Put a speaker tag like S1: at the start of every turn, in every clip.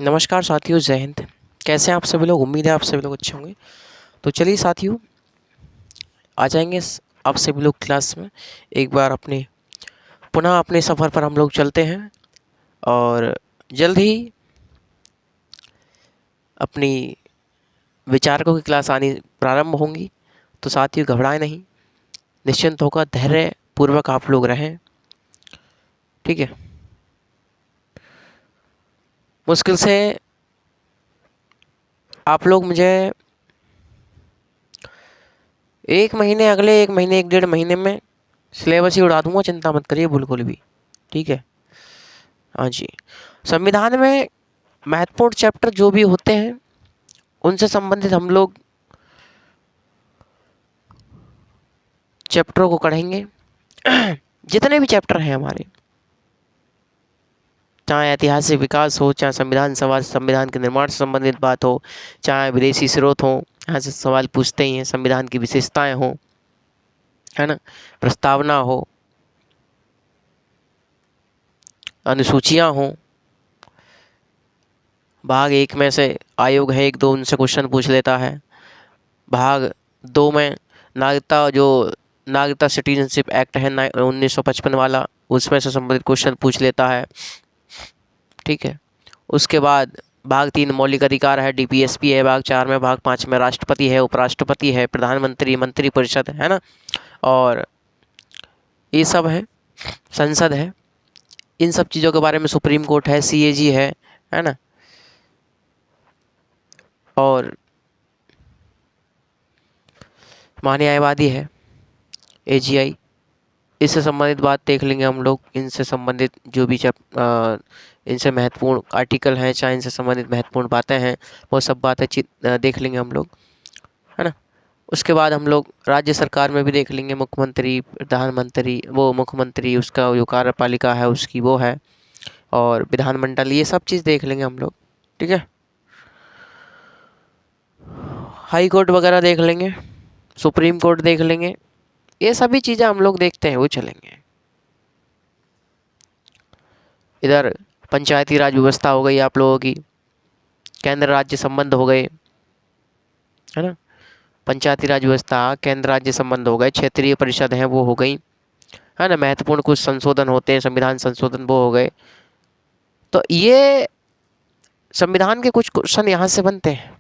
S1: नमस्कार साथियों, जय हिंद। कैसे हैं आप सभी लोग? उम्मीद है आप सभी लोग अच्छे होंगे। तो चलिए साथियों, आ जाएंगे आप सभी लोग क्लास में। एक बार पुनः अपने सफ़र पर हम लोग चलते हैं और जल्द ही अपनी विचारकों की क्लास आनी प्रारंभ होंगी। तो साथियों, घबराएं नहीं, निश्चिंत होकर धैर्य पूर्वक आप लोग रहें, ठीक है। मुश्किल से आप लोग मुझे अगले एक महीने 1-1.5 महीने में सिलेबस ही उड़ा दूंगा, चिंता मत करिए बिल्कुल भी, ठीक है। हाँ जी, संविधान में महत्वपूर्ण चैप्टर जो भी होते हैं उनसे संबंधित हम लोग चैप्टरों को पढ़ेंगे। जितने भी चैप्टर हैं हमारे, चाहे ऐतिहासिक विकास हो, चाहे संविधान सभा संविधान के निर्माण से संबंधित बात हो, चाहे विदेशी स्रोत हो, यहाँ से सवाल पूछते ही हैं, संविधान की विशेषताएं हो, है ना, प्रस्तावना हो, अनुसूचियाँ हों। भाग 1 में से आयोग है 1-2, उनसे क्वेश्चन पूछ लेता है। भाग 2 में नागरिकता सिटीजनशिप एक्ट है 1955 वाला, उसमें से संबंधित क्वेश्चन पूछ लेता है, ठीक है। उसके बाद भाग 3 मौलिक अधिकार है, डीपीएसपी है। भाग 4 में, भाग 5 में राष्ट्रपति है, उपराष्ट्रपति है, प्रधानमंत्री, मंत्रिपरिषद है ना, और ये सब है, संसद है। इन सब चीज़ों के बारे में सुप्रीम कोर्ट है, सीएजी है ना, और महान्यायवादी है, एजीआई। इससे संबंधित बात देख लेंगे हम लोग। इनसे संबंधित जो भी इनसे महत्वपूर्ण आर्टिकल हैं, चाहे इनसे संबंधित महत्वपूर्ण बातें हैं, वो सब बातें देख लेंगे हम लोग, है ना। उसके बाद हम लोग राज्य सरकार में भी देख लेंगे, मुख्यमंत्री, प्रधानमंत्री, वो मुख्यमंत्री, उसका जो कार्यपालिका है उसकी वो है, और विधानमंडल, ये सब चीज़ देख लेंगे हम लोग, ठीक है। हाई कोर्ट वगैरह देख लेंगे, सुप्रीम कोर्ट देख लेंगे, ये सभी चीज़ें हम लोग देखते हैं, वो चलेंगे। इधर पंचायती राज व्यवस्था हो गई आप लोगों की, केंद्र राज्य संबंध हो गए, है ना। पंचायती राज व्यवस्था, केंद्र राज्य संबंध हो गए, क्षेत्रीय परिषद हैं वो हो गई, है ना। महत्वपूर्ण कुछ संशोधन होते हैं, संविधान संशोधन वो हो गए। तो ये संविधान के कुछ क्वेश्चन यहाँ से बनते हैं।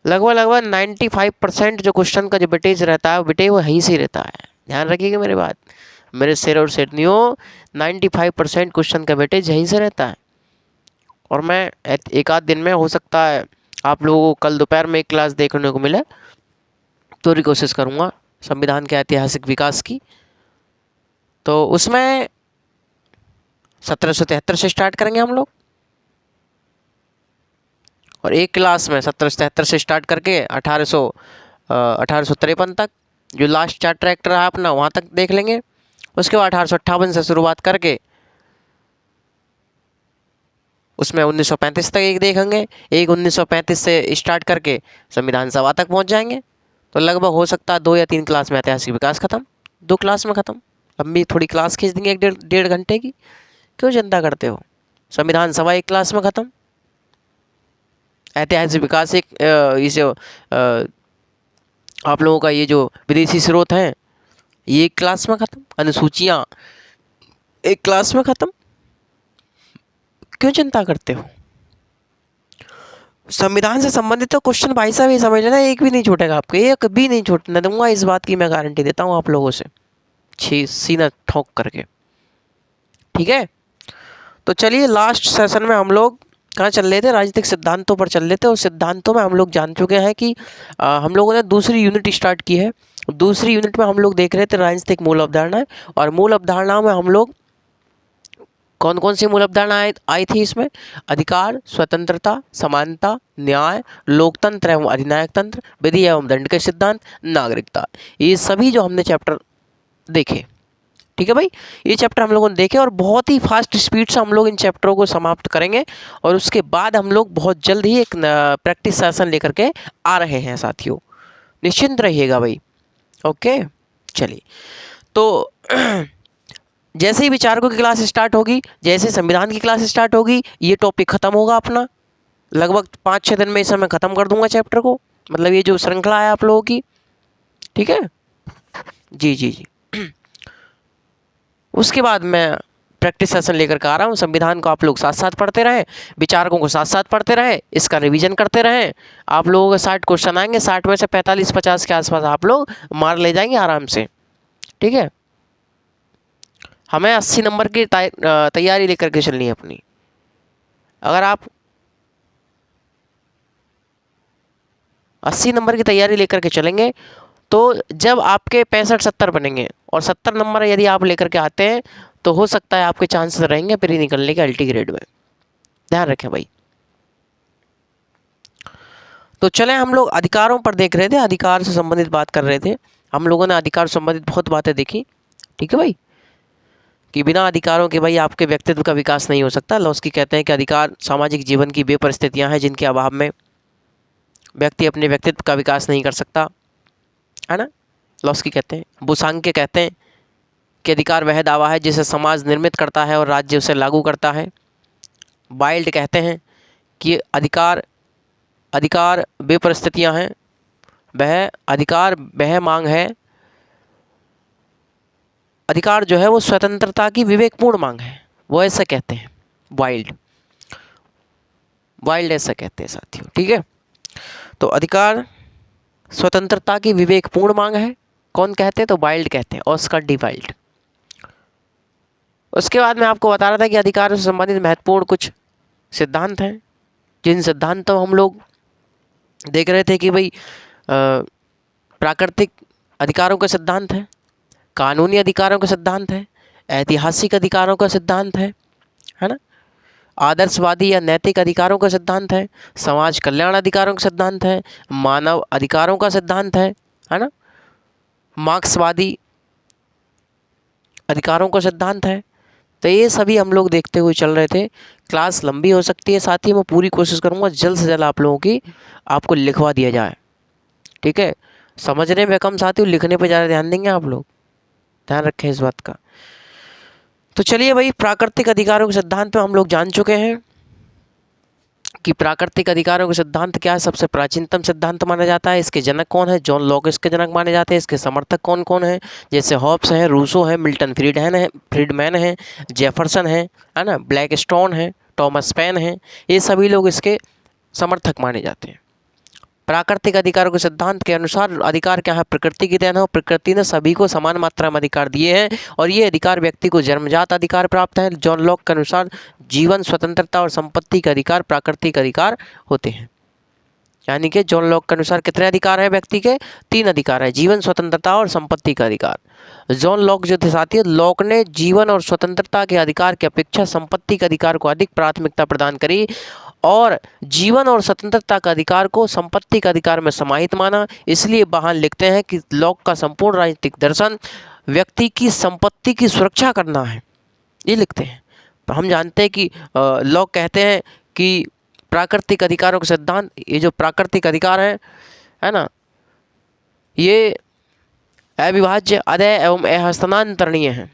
S1: लगभग 95% जो क्वेश्चन का जो वेटेज रहता है, बेटे वो यहीं से रहता है। ध्यान रखिएगा मेरी बात, मेरे शेर और शेरनियों, 95% क्वेश्चन का वेटेज यहीं से रहता है। और मैं एक आध दिन में, हो सकता है आप लोगों को कल दोपहर में एक क्लास देखने को मिले, पूरी कोशिश करूँगा संविधान के ऐतिहासिक विकास की। तो उसमें 1773 से स्टार्ट करेंगे हम लोग, और एक क्लास में 1773 से स्टार्ट करके 1853 तक, जो लास्ट चैप्टर एक्टर रहा अपना, वहाँ तक देख लेंगे। उसके बाद 1858 से शुरुआत करके उसमें 1935 तक एक देखेंगे। एक 1935 से स्टार्ट करके संविधान सभा तक पहुँच जाएंगे। तो लगभग हो सकता है 2 या 3 क्लास में ऐतिहासिक विकास ख़त्म, 2 क्लास में ख़त्म। लंबी थोड़ी क्लास खींच देंगे 1-1.5 घंटे की, क्यों चिंता करते हो। संविधान सभा एक क्लास में ख़त्म, ऐतिहासिक विकास आप लोगों का ये जो विदेशी स्रोत हैं ये एक क्लास में ख़त्म, अनुसूचियाँ एक क्लास में ख़त्म, क्यों चिंता करते हो। संविधान से संबंधित तो क्वेश्चन भाई साहब ये समझ लेना, एक भी नहीं छूटेगा आपको, एक भी नहीं छूटने दूंगा, इस बात की मैं गारंटी देता हूँ आप लोगों से, सीना ठोक करके, ठीक है। तो चलिए, लास्ट सेशन में हम लोग कहाँ चल रहे थे, राजनीतिक सिद्धांतों पर चल रहे थे। और सिद्धांतों में हम लोग जान चुके हैं कि हम लोगों ने दूसरी यूनिट स्टार्ट की है। दूसरी यूनिट में हम लोग देख रहे थे राजनीतिक मूल अवधारणाएं, और मूल अवधारणाओं में हम लोग कौन कौन सी मूल अवधारणाएं आई थी इसमें, अधिकार, स्वतंत्रता, समानता, न्याय, लोकतंत्र एवं अधिनायक तंत्र, विधि एवं दंड के सिद्धांत, नागरिकता, ये सभी जो हमने चैप्टर देखे, ठीक है भाई। ये चैप्टर हम लोगों ने देखे और बहुत ही फास्ट स्पीड से हम लोग इन चैप्टरों को समाप्त करेंगे, और उसके बाद हम लोग बहुत जल्द ही एक प्रैक्टिस सेशन लेकर के आ रहे हैं साथियों, निश्चिंत रहिएगा भाई। ओके, चलिए। तो जैसे ही विचारकों की क्लास स्टार्ट होगी, जैसे संविधान की क्लास स्टार्ट होगी, ये टॉपिक खत्म होगा अपना। लगभग 5-6 दिन में इसे मैं ख़त्म कर दूंगा चैप्टर को, मतलब ये जो श्रृंखला है आप लोगों की। ठीक है जी जी जी। उसके बाद मैं प्रैक्टिस सेशन लेकर के आ रहा हूँ। संविधान को आप लोग साथ साथ पढ़ते रहें, विचारकों को साथ साथ पढ़ते रहें, इसका रिवीजन करते रहें। आप लोगों के 60 क्वेश्चन आएंगे, 60 में से 45-50 के आसपास आप लोग मार ले जाएंगे आराम से। ठीक है, हमें 80 नंबर की तैयारी लेकर के चलनी है अपनी। अगर आप 80 नंबर की तैयारी लेकर के चलेंगे तो जब आपके 65-70 बनेंगे और 70 नंबर यदि आप लेकर के आते हैं तो हो सकता है आपके चांसेस रहेंगे प्री निकलने के अल्टी ग्रेड में। ध्यान रखें भाई। तो चलें, हम लोग अधिकारों पर देख रहे थे, अधिकार से संबंधित बात कर रहे थे। हम लोगों ने अधिकार से संबंधित बहुत बातें देखी। ठीक है भाई, कि बिना अधिकारों के भाई आपके व्यक्तित्व का विकास नहीं हो सकता। लॉस्की कहते हैं कि अधिकार सामाजिक जीवन की वे परिस्थितियाँ हैं जिनके अभाव में व्यक्ति अपने व्यक्तित्व का विकास नहीं कर सकता, है ना। लॉस्की कहते हैं। बुसांके कहते हैं कि अधिकार वह दावा है जिसे समाज निर्मित करता है और राज्य उसे लागू करता है। वाइल्ड कहते हैं कि अधिकार वे परिस्थितियाँ हैं, वह अधिकार वह मांग है, अधिकार जो है वो स्वतंत्रता की विवेकपूर्ण मांग है, वो ऐसा कहते हैं वाइल्ड ऐसा कहते हैं साथियों। ठीक है, तो अधिकार स्वतंत्रता की विवेकपूर्ण मांग है, कौन कहते हैं तो वाइल्ड कहते हैं, ऑस्कर डी वाइल्ड। उसके बाद मैं आपको बता रहा था कि अधिकारों से संबंधित महत्वपूर्ण कुछ सिद्धांत हैं, जिन सिद्धांतों हम लोग देख रहे थे कि भाई प्राकृतिक अधिकारों का सिद्धांत है, कानूनी अधिकारों का सिद्धांत है, ऐतिहासिक अधिकारों का सिद्धांत है ना, आदर्शवादी या नैतिक अधिकारों का सिद्धांत है, समाज कल्याण अधिकारों का सिद्धांत है, मानव अधिकारों का सिद्धांत है ना, मार्क्सवादी अधिकारों का सिद्धांत है। तो ये सभी हम लोग देखते हुए चल रहे थे। क्लास लंबी हो सकती है साथी, मैं पूरी कोशिश करूँगा जल्द से जल्द आप लोगों की आपको लिखवा दिया जाए। ठीक है, समझने में कम साथियों, लिखने पे ज़्यादा ध्यान देंगे आप लोग, ध्यान रखें इस बात का। तो चलिए भाई, प्राकृतिक अधिकारों के सिद्धांत पे हम लोग जान चुके हैं कि प्राकृतिक अधिकारों के सिद्धांत क्या है। सबसे प्राचीनतम सिद्धांत माना जाता है। इसके जनक कौन है, जॉन लॉक इसके जनक माने जाते हैं। इसके समर्थक कौन कौन है, जैसे हॉब्स हैं, रूसो है, मिल्टन फ्रीडमैन है, जेफरसन है ना, ब्लैकस्टोन है, टॉमस पेन है, ये सभी लोग इसके समर्थक माने जाते हैं। प्राकृतिक अधिकारों के सिद्धांत के अनुसार अधिकार क्या है, प्रकृति की देन है, प्रकृति ने सभी को समान मात्रा में अधिकार दिए हैं और ये अधिकार व्यक्ति को जन्मजात अधिकार प्राप्त है। जॉन लॉक के अनुसार जीवन, स्वतंत्रता और संपत्ति के अधिकार प्राकृतिक अधिकार होते हैं। यानी कि जॉन लॉक के अनुसार कितने अधिकार है व्यक्ति के, 3 अधिकार है, जीवन, स्वतंत्रता और संपत्ति का अधिकार। जॉन लॉक जो थे साथियों, लॉक ने जीवन और स्वतंत्रता के अधिकार की अपेक्षा संपत्ति के अधिकार को अधिक प्राथमिकता प्रदान करी और जीवन और स्वतंत्रता का अधिकार को संपत्ति का अधिकार में समाहित माना। इसलिए वहाँ लिखते हैं कि लॉक का संपूर्ण राजनीतिक दर्शन व्यक्ति की संपत्ति की सुरक्षा करना है, ये लिखते हैं। तो हम जानते हैं कि लॉक कहते हैं कि प्राकृतिक अधिकारों के सिद्धांत, ये जो प्राकृतिक अधिकार है ना, ये अविभाज्य, अदेय एवं अहस्तांतरणीय हैं।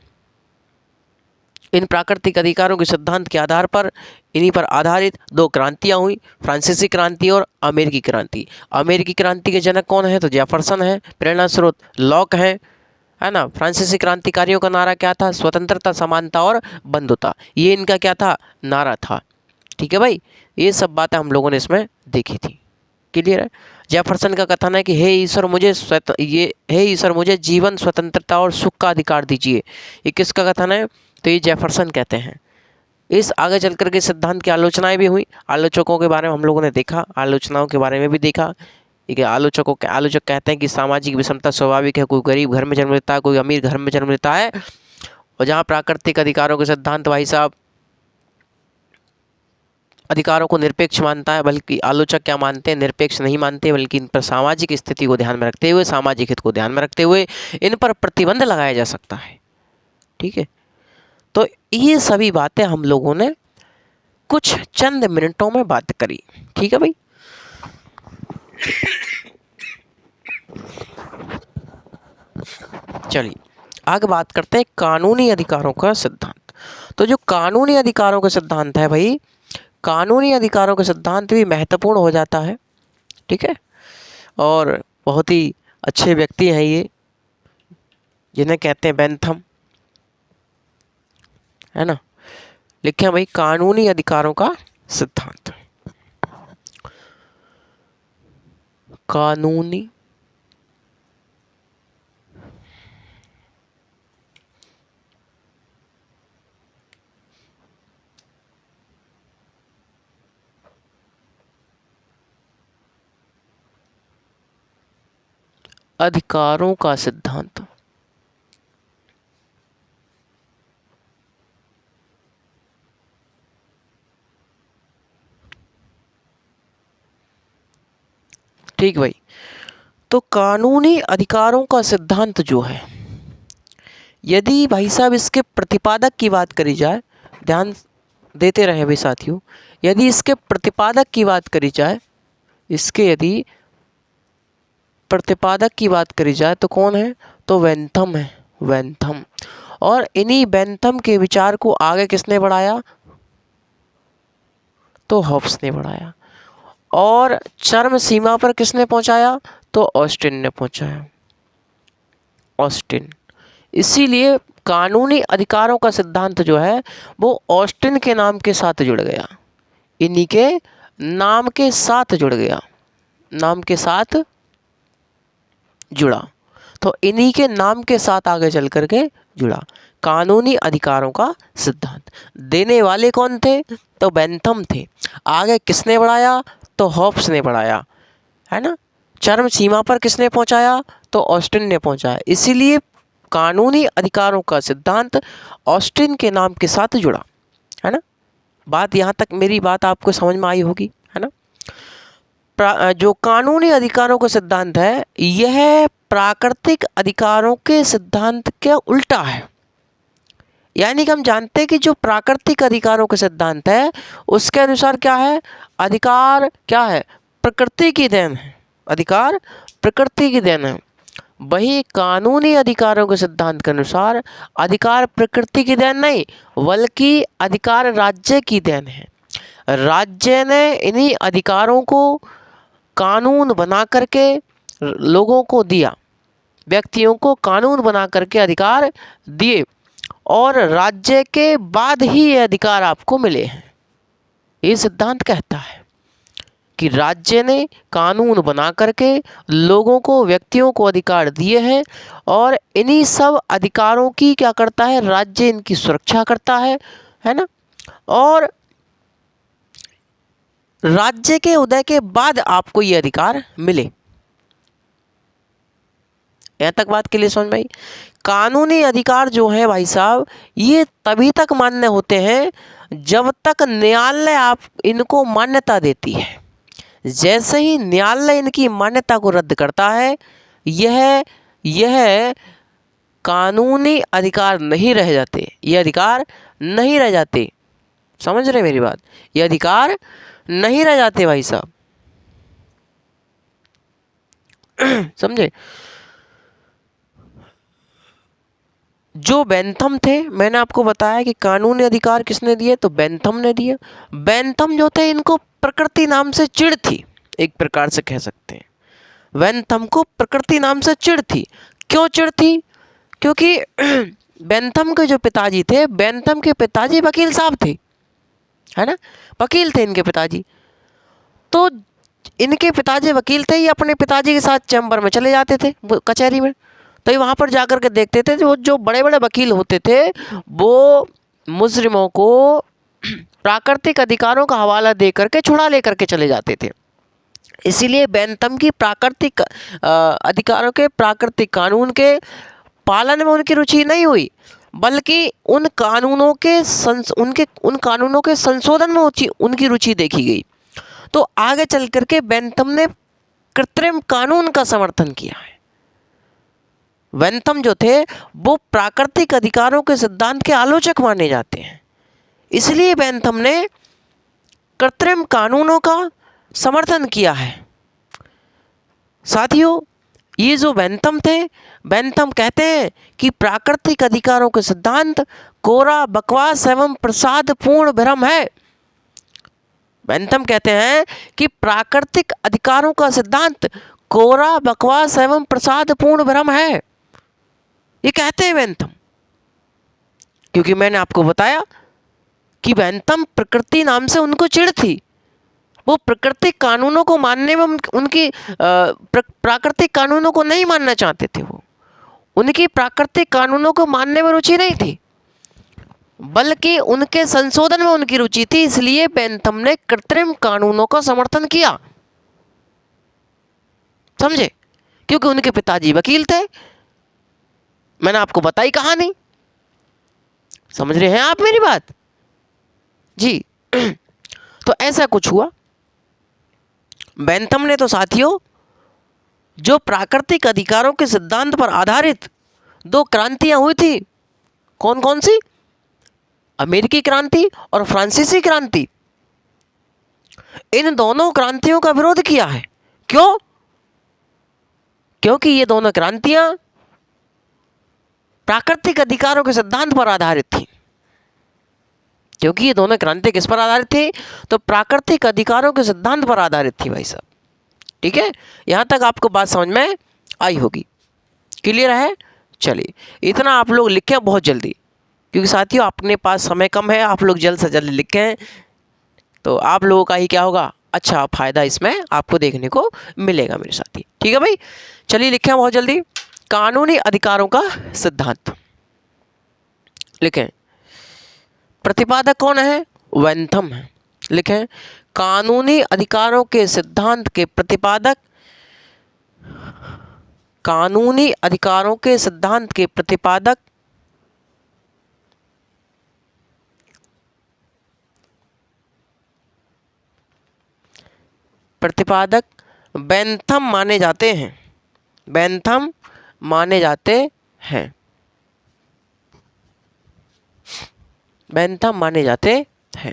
S1: इन प्राकृतिक अधिकारों के सिद्धांत के आधार पर इन्हीं पर आधारित 2 क्रांतियां हुई, फ्रांसीसी क्रांति और अमेरिकी क्रांति। अमेरिकी क्रांति के जनक कौन है तो जेफरसन है, प्रेरणा स्रोत लॉक है ना। फ्रांसीसी क्रांतिकारियों का नारा क्या था, स्वतंत्रता, समानता और बंधुता, ये इनका क्या था, नारा था। ठीक है भाई, ये सब बातें हम लोगों ने इसमें देखी थी। क्लियर है। जेफरसन का कथन है कि हे ईश्वर मुझे जीवन, स्वतंत्रता और सुख का अधिकार दीजिए। ये किसका कथन है तो ये जेफरसन कहते हैं। इस आगे चल कर के सिद्धांत की आलोचनाएं भी हुई, आलोचकों के बारे में हम लोगों ने देखा, आलोचनाओं के बारे में भी देखा। ठीक है, आलोचक कहते हैं कि सामाजिक विषमता स्वाभाविक है, कोई गरीब घर में जन्म लेता है, कोई अमीर घर में जन्म लेता है। और जहाँ प्राकृतिक अधिकारों के सिद्धांत भाई साहब अधिकारों को निरपेक्ष मानता है, बल्कि आलोचक क्या मानते हैं, निरपेक्ष नहीं मानते, बल्कि इन पर सामाजिक स्थिति को ध्यान में रखते हुए, सामाजिक हित को ध्यान में रखते हुए इन पर प्रतिबंध लगाया जा सकता है। ठीक है, तो ये सभी बातें हम लोगों ने कुछ चंद मिनटों में बात करी। ठीक है भाई, चलिए आगे बात करते हैं कानूनी अधिकारों का सिद्धांत। तो जो कानूनी अधिकारों का सिद्धांत है भाई, कानूनी अधिकारों का सिद्धांत भी महत्वपूर्ण हो जाता है, ठीक है। और बहुत ही अच्छे व्यक्ति हैं ये, जिन्हें कहते हैं बेंथम, है ना। लिखे हैं भाई कानूनी अधिकारों का सिद्धांत। कानूनी अधिकारों का सिद्धांत। ठीक भाई, तो कानूनी अधिकारों का सिद्धांत जो है, यदि भाई साहब इसके प्रतिपादक की बात करी जाए, ध्यान देते रहे भाई साथियों, यदि इसके प्रतिपादक की बात करी जाए, इसके यदि प्रतिपादक की बात करी जाए तो कौन है, तो बेंथम है, बेंथम। और इन्हीं बेंथम के विचार को आगे किसने बढ़ाया, तो हॉब्स ने बढ़ाया। और चरम सीमा पर किसने पहुंचाया, तो ऑस्टिन ने पहुंचाया, ऑस्टिन। इसीलिए कानूनी अधिकारों का सिद्धांत जो है वो ऑस्टिन के नाम के साथ जुड़ गया, इन्हीं के नाम के साथ जुड़ गया, नाम के साथ जुड़ा। तो इन्हीं के नाम के साथ आगे चल करके जुड़ा कानूनी अधिकारों का सिद्धांत। देने वाले कौन थे, तो बेंथम थे। आगे किसने बढ़ाया, तो हॉब्स ने बढ़ाया, है ना। चरम सीमा पर किसने पहुंचाया, तो ऑस्टिन ने पहुंचाया। इसीलिए कानूनी अधिकारों का सिद्धांत ऑस्टिन के नाम के साथ जुड़ा, है ना। बात यहाँ तक, मेरी बात आपको समझ में आई होगी, है ना। जो कानूनी अधिकारों का सिद्धांत है यह प्राकृतिक अधिकारों के सिद्धांत के उल्टा है। यानी कि हम जानते हैं कि जो प्राकृतिक अधिकारों का सिद्धांत है उसके अनुसार क्या है, अधिकार क्या है, प्रकृति की देन है, अधिकार प्रकृति की देन है। वही कानूनी अधिकारों के सिद्धांत के अनुसार अधिकार प्रकृति की देन नहीं, बल्कि अधिकार राज्य की देन है। राज्य ने इन्हीं अधिकारों को कानून बना करके लोगों को दिया, व्यक्तियों को कानून बना करके अधिकार दिए, और राज्य के बाद ही ये अधिकार आपको मिले हैं। ये सिद्धांत कहता है कि राज्य ने कानून बना करके लोगों को, व्यक्तियों को अधिकार दिए हैं, और इन्हीं सब अधिकारों की क्या करता है, राज्य इनकी सुरक्षा करता है ना। और राज्य के उदय के बाद आपको ये अधिकार मिले। यहाँ तक बात के लिए समझ में आई। कानूनी अधिकार जो है भाई साहब ये तभी तक मान्य होते हैं जब तक न्यायालय आप इनको मान्यता देती है। जैसे ही न्यायालय इनकी मान्यता को रद्द करता है, यह कानूनी अधिकार नहीं रह जाते, ये अधिकार नहीं रह जाते। समझ रहे मेरी बात, ये अधिकार नहीं रह जाते भाई साहब। समझे। जो बेंथम थे, मैंने आपको बताया कि कानूनी अधिकार किसने दिए, तो बेंथम ने दिए। बेंथम जो थे इनको प्रकृति नाम से चिढ़ थी, एक प्रकार से कह सकते हैं। बेंथम को प्रकृति नाम से चिढ़ थी। क्यों चिढ़ थी, क्योंकि बेंथम के जो पिताजी थे, बेंथम के पिताजी वकील साहब थे, है ना, वकील थे इनके पिताजी। तो इनके पिताजी वकील थे, ये अपने पिताजी के साथ चैम्बर में चले जाते थे, कचहरी में। तो ये वहाँ पर जा कर के देखते थे, जो बड़े बड़े वकील होते थे वो मुजरिमों को प्राकृतिक अधिकारों का हवाला दे करके छुड़ा ले करके चले जाते थे। इसीलिए बेंथम की प्राकृतिक अधिकारों के, प्राकृतिक कानून के पालन में उनकी रुचि नहीं हुई, बल्कि उन कानूनों के संशोधन में उनकी रुचि देखी गई। तो आगे चल करके बेंथम ने कृत्रिम कानून का समर्थन किया है। बेंथम जो थे वो प्राकृतिक अधिकारों के सिद्धांत के आलोचक माने जाते हैं, इसलिए बेंथम ने कृत्रिम कानूनों का समर्थन किया है। साथियों, ये जो बेंथम थे, बेंथम कहते हैं कि प्राकृतिक अधिकारों के सिद्धांत कोरा बकवास एवं प्रसाद पूर्ण भ्रम है। बेंथम कहते हैं कि प्राकृतिक अधिकारों का सिद्धांत कोरा बकवास एवं प्रसाद पूर्ण भ्रम है। ये कहते हैं बेंथम, क्योंकि मैंने आपको बताया कि बेंथम प्रकृति नाम से उनको चिढ़ थी। वो प्राकृतिक कानूनों को मानने में उनकी प्राकृतिक कानूनों को नहीं मानना चाहते थे। वो उनकी प्राकृतिक कानूनों को मानने में रुचि नहीं थी, बल्कि उनके संशोधन में उनकी रुचि थी। इसलिए बेंथम ने कृत्रिम कानूनों का समर्थन किया, समझे? क्योंकि उनके पिताजी वकील थे। मैंने आपको बताई कहानी, समझ रहे हैं आप मेरी बात जी? तो ऐसा कुछ हुआ। बेंथम ने तो साथियों जो प्राकृतिक अधिकारों के सिद्धांत पर आधारित दो क्रांतियां हुई थी, कौन कौन सी? अमेरिकी क्रांति और फ्रांसीसी क्रांति। इन दोनों क्रांतियों का विरोध किया है। क्यों? क्योंकि ये दोनों क्रांतियां प्राकृतिक अधिकारों के सिद्धांत पर आधारित थी। क्योंकि ये दोनों क्रांति किस पर आधारित थी? तो प्राकृतिक अधिकारों के सिद्धांत पर आधारित थी भाई साहब। ठीक है, यहां तक आपको बात समझ में आई होगी, क्लियर है? चलिए, इतना आप लोग लिखें बहुत जल्दी, क्योंकि साथियों अपने पास समय कम है। आप लोग जल्द से जल्द लिखें तो आप लोगों का ही क्या होगा, अच्छा फायदा इसमें आपको देखने को मिलेगा मेरे साथी। ठीक है भाई, चलिए लिखें बहुत जल्दी। कानूनी अधिकारों का सिद्धांत लिखें। प्रतिपादक कौन है? बेंथम है। लिखें, कानूनी अधिकारों के सिद्धांत के प्रतिपादक, कानूनी अधिकारों के सिद्धांत के प्रतिपादक प्रतिपादक बेंथम माने जाते हैं। बेंथम माने जाते हैं। बेंथम माने जाते हैं।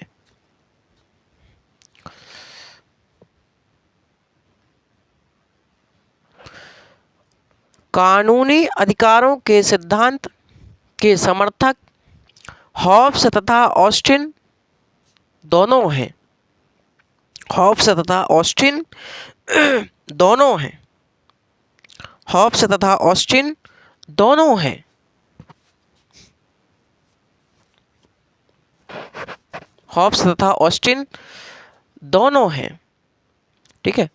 S1: कानूनी अधिकारों के सिद्धांत के समर्थक हॉब्स तथा ऑस्टिन दोनों हैं। हॉब्स तथा ऑस्टिन दोनों हैं। हॉब्स तथा ऑस्टिन दोनों हैं। हॉब्स तथा ऑस्टिन दोनों हैं। ठीक है,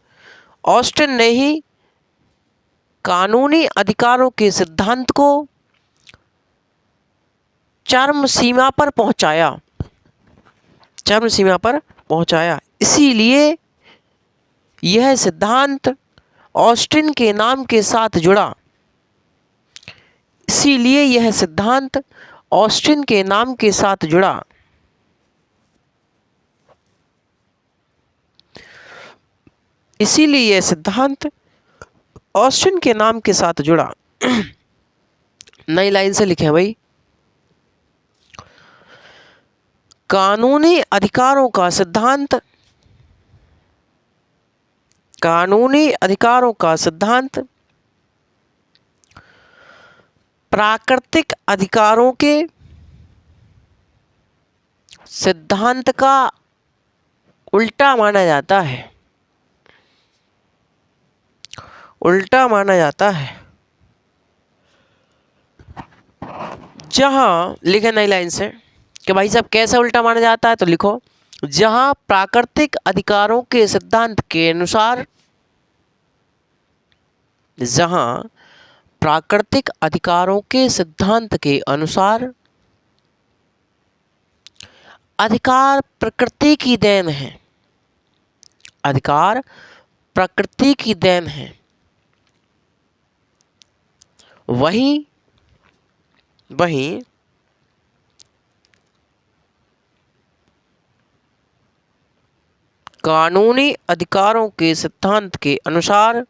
S1: ऑस्टिन ने ही कानूनी अधिकारों के सिद्धांत को चरम सीमा पर पहुंचाया। चरम सीमा पर पहुंचाया, इसीलिए यह सिद्धांत ऑस्टिन के नाम के साथ जुड़ा। इसीलिए यह सिद्धांत ऑस्टिन के नाम के साथ जुड़ा। इसीलिए यह सिद्धांत ऑस्टिन के नाम के साथ जुड़ा। नई लाइन से लिखें भाई। कानूनी अधिकारों का सिद्धांत, कानूनी अधिकारों का सिद्धांत प्राकृतिक अधिकारों के सिद्धांत का उल्टा माना जाता है। उल्टा माना जाता है। जहां, लिखे नई लाइन से कि भाई साहब कैसे उल्टा माना जाता है, तो लिखो, जहां प्राकृतिक अधिकारों के सिद्धांत के अनुसार, जहां प्राकृतिक अधिकारों के सिद्धांत के अनुसार अधिकार प्रकृति की देन है। अधिकार प्रकृति की देन है, वहीं कानूनी अधिकारों के सिद्धांत के अनुसार,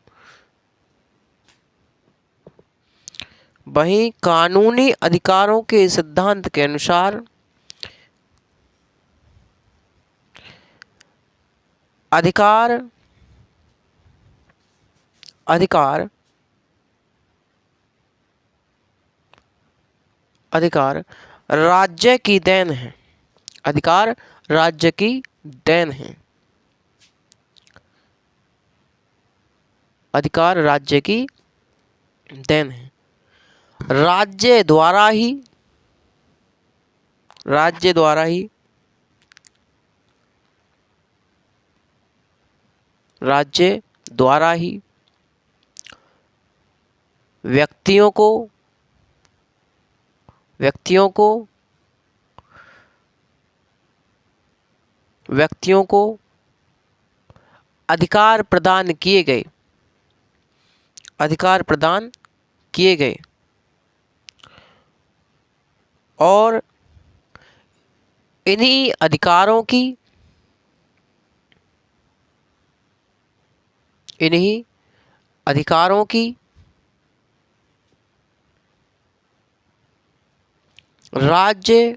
S1: वहीं कानूनी अधिकारों के सिद्धांत के अनुसार अधिकार अधिकार राज्य की देन है। अधिकार राज्य की देन है। अधिकार राज्य की देन है। राज्य द्वारा ही, राज्य द्वारा ही, राज्य द्वारा ही व्यक्तियों को, व्यक्तियों को, व्यक्तियों को अधिकार प्रदान किए गए, अधिकार प्रदान किए गए और इन्हीं अधिकारों की, इन्हीं अधिकारों की राज्य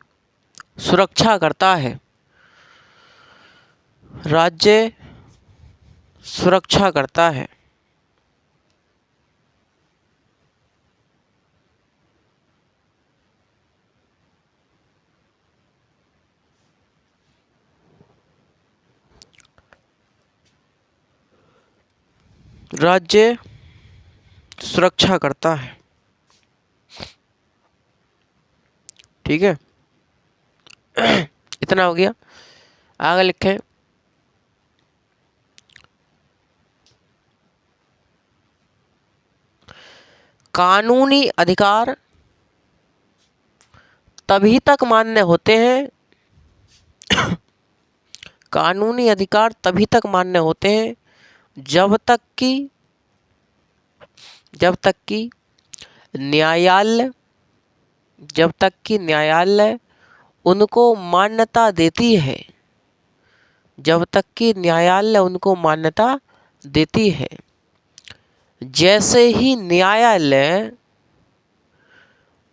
S1: सुरक्षा करता है। राज्य सुरक्षा करता है। राज्य सुरक्षा करता है। ठीक है, इतना हो गया। आगे लिखें, कानूनी अधिकार तभी तक मान्य होते हैं कानूनी अधिकार तभी तक मान्य होते हैं जब तक कि, जब तक कि न्यायालय, जब तक कि न्यायालय उनको मान्यता देती है, जब तक कि न्यायालय उनको मान्यता देती है। जैसे ही न्यायालय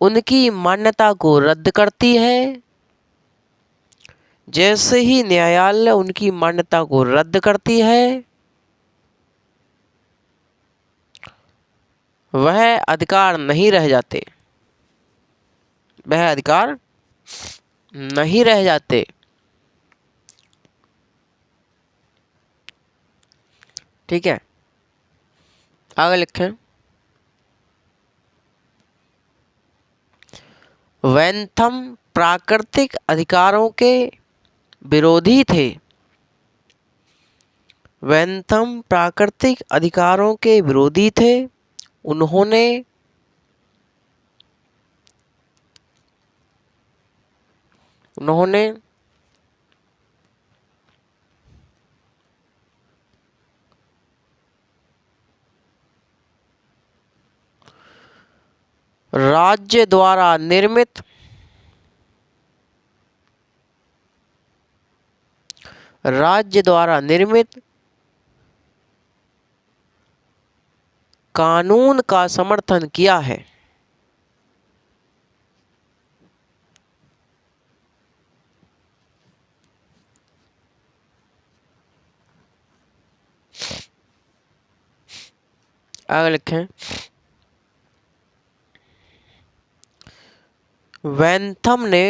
S1: उनकी मान्यता को रद्द करती है, जैसे ही न्यायालय उनकी मान्यता को रद्द करती है, वह अधिकार नहीं रह जाते, वह अधिकार नहीं रह जाते। ठीक है, आगे लिखें, वेंथम प्राकृतिक अधिकारों के विरोधी थे। वेंथम प्राकृतिक अधिकारों के विरोधी थे। उन्होंने उन्होंने राज्य द्वारा निर्मित, राज्य द्वारा निर्मित कानून का समर्थन किया है। आगे लिखें, वेंथम ने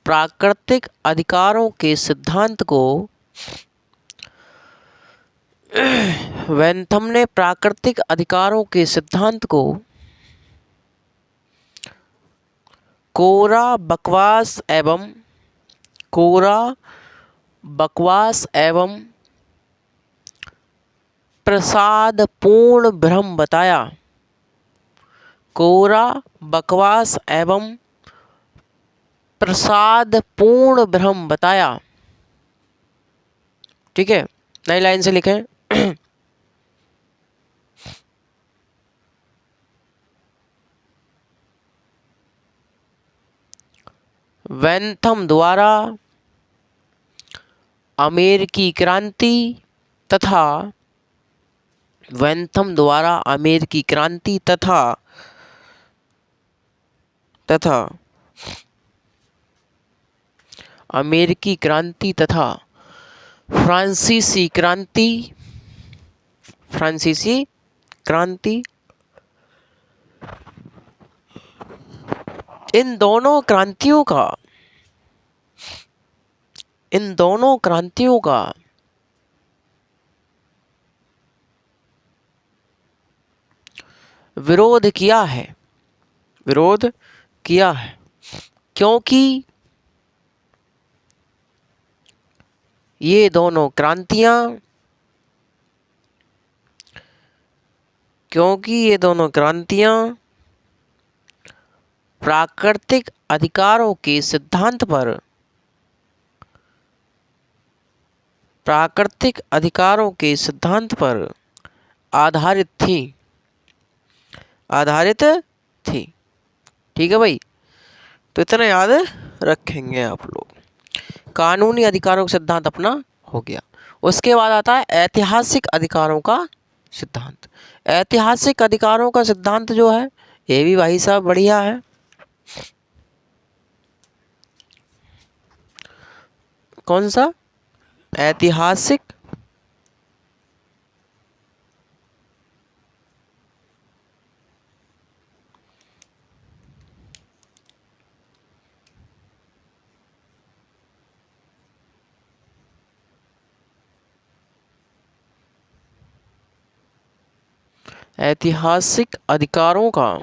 S1: प्राकृतिक अधिकारों के सिद्धांत को, वेंथम ने प्राकृतिक अधिकारों के सिद्धांत को कोरा बकवास एवं, कोरा बकवास एवं प्रसादपूर्ण भ्रम बताया। कोरा बकवास एवं प्रसादपूर्ण भ्रम बताया। ठीक है, नई लाइन से लिखें, वेंथम द्वारा अमेरिकी क्रांति तथा, वेंथम द्वारा अमेरिकी क्रांति तथा अमेरिकी क्रांति तथा फ्रांसीसी क्रांति, फ्रांसीसी क्रांति इन दोनों क्रांतियों का विरोध किया है क्योंकि ये दोनों क्रांतियां प्राकृतिक अधिकारों के सिद्धांत पर आधारित थी। ठीक है भाई, तो इतना याद रखेंगे आप लोग। कानूनी अधिकारों का सिद्धांत अपना हो गया। उसके बाद आता है ऐतिहासिक अधिकारों का सिद्धांत। ऐतिहासिक अधिकारों का सिद्धांत जो है ये भी भाई साहब बढ़िया है। कौन सा? ऐतिहासिक अधिकारों का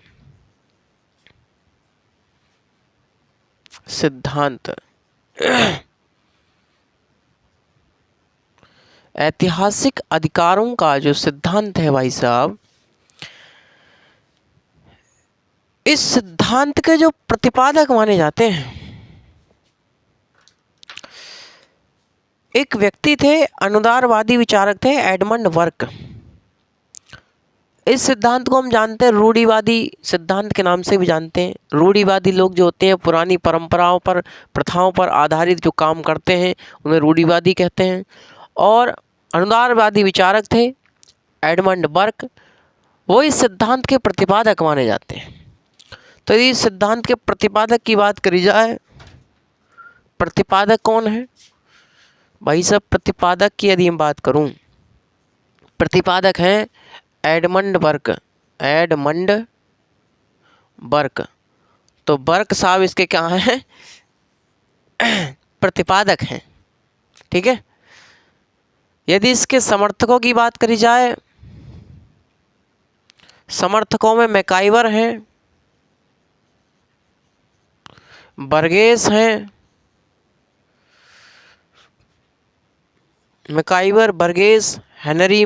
S1: सिद्धांत। ऐतिहासिक अधिकारों का जो सिद्धांत है भाई साहब, इस सिद्धांत के जो प्रतिपादक माने जाते हैं, एक व्यक्ति थे, अनुदारवादी विचारक थे, एडमंड बर्क। इस सिद्धांत को हम जानते हैं रूढ़िवादी सिद्धांत के नाम से भी जानते हैं। रूढ़िवादी लोग जो होते हैं पुरानी परंपराओं पर, प्रथाओं पर आधारित जो काम करते हैं उन्हें रूढ़िवादी कहते हैं। और अनुदारवादी विचारक थे एडमंड बर्क, वो इस सिद्धांत के प्रतिपादक माने जाते हैं। तो इस सिद्धांत के प्रतिपादक की बात करी जाए, प्रतिपादक कौन है भाई साहब? प्रतिपादक की यदि मैं बात करूं, प्रतिपादक हैं एडमंड बर्क। तो बर्क साहब इसके क्या हैं? प्रतिपादक हैं। ठीक है। यदि इसके समर्थकों की बात करी जाए, समर्थकों में मैकाइवर हैं, बर्गेस हैं, मैकाइवर, बर्गेस, हेनरी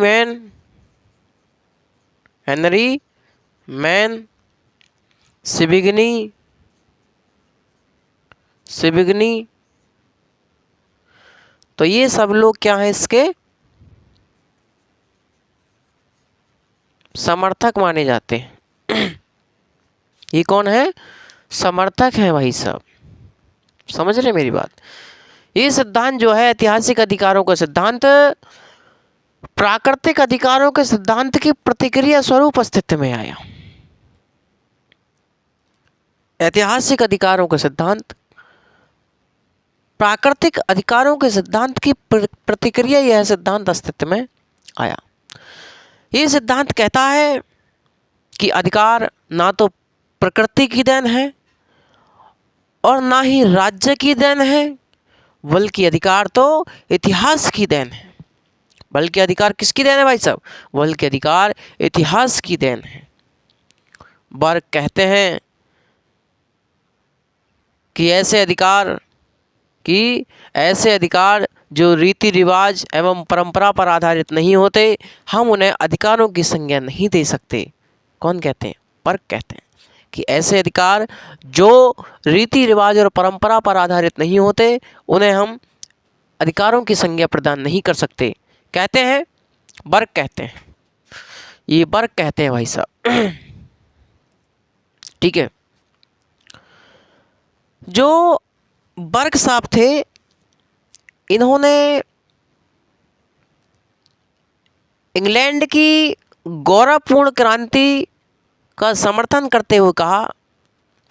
S1: मैन, सिबिगनी। तो ये सब लोग क्या हैं? इसके समर्थक माने जाते हैं। ये कौन है? समर्थक हैं भाई साहब, समझ रहे मेरी बात? ये सिद्धांत जो है ऐतिहासिक अधिकारों का सिद्धांत, प्राकृतिक अधिकारों के सिद्धांत की प्रतिक्रिया स्वरूप अस्तित्व में आया। ऐतिहासिक अधिकारों का सिद्धांत प्राकृतिक अधिकारों के सिद्धांत की प्रतिक्रिया, यह सिद्धांत अस्तित्व में आया। ये सिद्धांत कहता है कि अधिकार ना तो प्रकृति की देन है और ना ही राज्य की देन है, बल्कि अधिकार तो इतिहास की देन है। बल्कि अधिकार किसकी देन है भाई साहब? बल्कि अधिकार इतिहास की देन है। बर्क कहते हैं कि ऐसे अधिकार जो रीति रिवाज एवं परंपरा पर आधारित नहीं होते, हम उन्हें अधिकारों की संज्ञा नहीं दे सकते। कौन कहते हैं? बर्क कहते हैं कि ऐसे अधिकार जो रीति रिवाज और परंपरा पर आधारित नहीं होते, उन्हें हम अधिकारों की संज्ञा प्रदान नहीं कर सकते। कहते हैं, बर्क कहते हैं, ये बर्क कहते हैं भाई साहब। ठीक है। जो बर्क साहब थे, इन्होंने इंग्लैंड की गौरवपूर्ण क्रांति का समर्थन करते हुए कहा,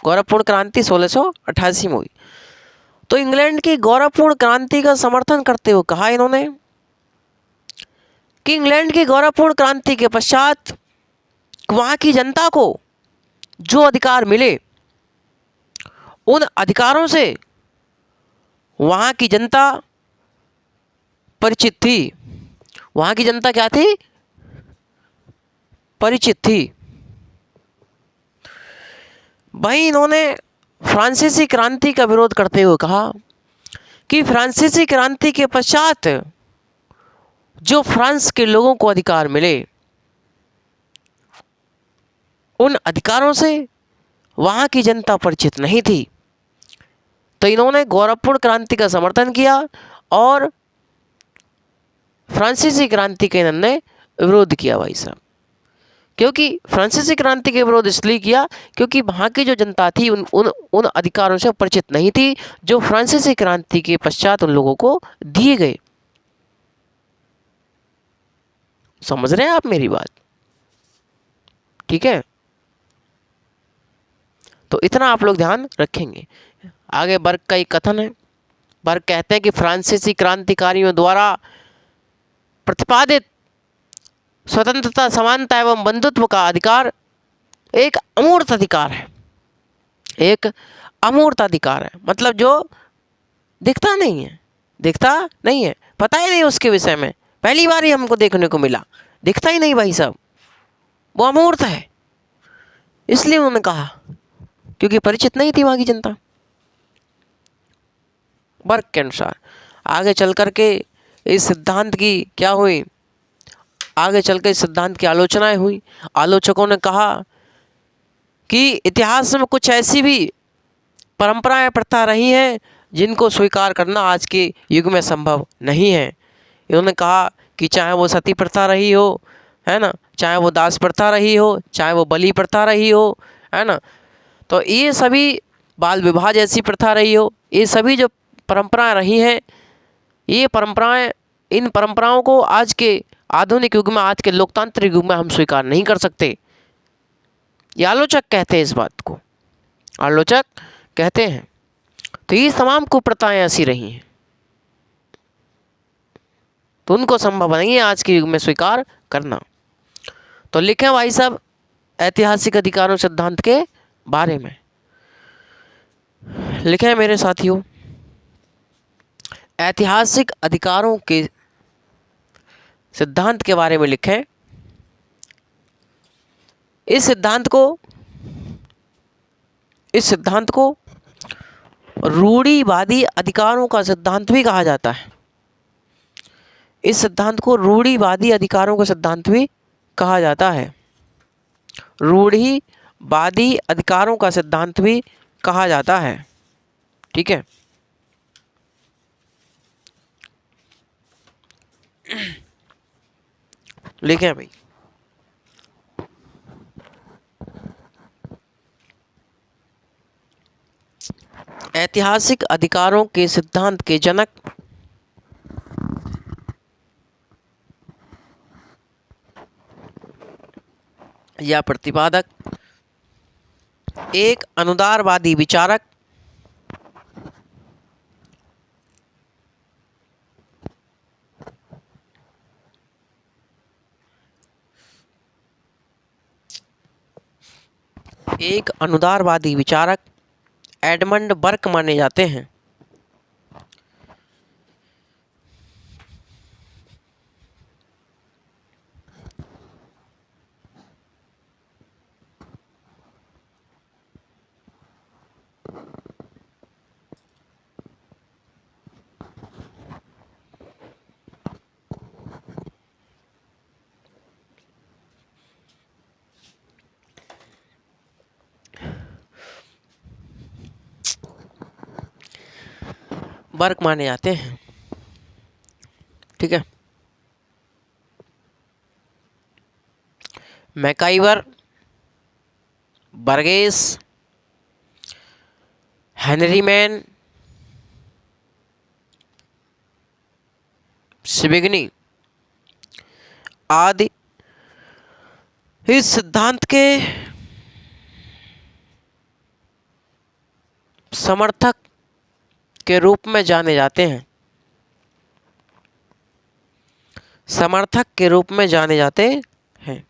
S1: गौरवपूर्ण क्रांति 1688 में हुई, तो इंग्लैंड की गौरवपूर्ण क्रांति का समर्थन करते हुए कहा इन्होंने कि इंग्लैंड की गौरवपूर्ण क्रांति के पश्चात वहाँ की जनता को जो अधिकार मिले उन अधिकारों से वहां की जनता परिचित थी। वहां की जनता क्या थी? परिचित थी। वहीं इन्होंने फ्रांसीसी क्रांति का विरोध करते हुए कहा कि फ्रांसीसी क्रांति के पश्चात जो फ्रांस के लोगों को अधिकार मिले, उन अधिकारों से वहां की जनता परिचित नहीं थी। तो इन्होंने गोरखपुर क्रांति का समर्थन किया और फ्रांसीसी क्रांति का इन्होंने विरोध किया भाई साहब। क्योंकि फ्रांसीसी क्रांति के विरोध इसलिए किया क्योंकि वहाँ की जो जनता थी उन उन उन अधिकारों से परिचित नहीं थी जो फ्रांसीसी क्रांति के पश्चात उन लोगों को दिए गए। समझ रहे हैं आप मेरी बात? ठीक है, तो इतना आप लोग ध्यान रखेंगे। आगे बर्क का एक कथन है। बर्क कहते हैं कि फ्रांसीसी क्रांतिकारियों द्वारा प्रतिपादित स्वतंत्रता, समानता एवं बंधुत्व का अधिकार एक अमूर्त अधिकार है। एक अमूर्त अधिकार है, मतलब जो दिखता नहीं है, दिखता नहीं है, पता ही नहीं उसके विषय में, पहली बार ही हमको देखने को मिला, दिखता ही नहीं भाई साहब, वो अमूर्त है। इसलिए उन्होंने कहा क्योंकि परिचित नहीं थी वहां की जनता। बर्क के अनुसार आगे चल करके इस सिद्धांत की क्या हुई, आगे चल के इस सिद्धांत की आलोचनाएं हुई। आलोचकों ने कहा कि इतिहास में कुछ ऐसी भी परंपराएं, प्रथा रही हैं जिनको स्वीकार करना आज के युग में संभव नहीं है। इन्होंने कहा कि चाहे वो सती प्रथा रही हो, है ना, चाहे वो दास प्रथा रही हो, चाहे वो बलि प्रथा रही हो, है ना, तो ये सभी, बाल विवाह जैसी प्रथा रही हो, ये सभी जो परंपराएं रही हैं, ये परंपराएं, इन परंपराओं को आज के आधुनिक युग में, आज के लोकतांत्रिक युग में हम स्वीकार नहीं कर सकते। ये आलोचक कहते हैं इस बात को, आलोचक कहते हैं। तो ये तमाम कुप्रथाएं ऐसी रही हैं, तो उनको संभव नहीं है आज के युग में स्वीकार करना। तो लिखें भाई साहब ऐतिहासिक अधिकारों सिद्धांत के बारे में, लिखें मेरे साथियों, ऐतिहासिक अधिकारों के सिद्धांत के बारे में लिखें। इस सिद्धांत को रूढ़िवादी अधिकारों का सिद्धांत भी कहा जाता है। इस सिद्धांत को रूढ़िवादी अधिकारों का सिद्धांत भी कहा जाता है। रूढ़िवादी अधिकारों का सिद्धांत भी कहा जाता है। ठीक है, लिखें भाई। ऐतिहासिक अधिकारों के सिद्धांत के जनक या प्रतिपादक एक अनुदारवादी विचारक, एडमंड बर्क माने जाते हैं। बर्क माने जाते हैं। ठीक है, मैकाइवर, बर्गेस, हेनरी मैन, सिबिगनी आदि इस सिद्धांत के समर्थक के रूप में जाने जाते हैं। समर्थक के रूप में जाने जाते हैं।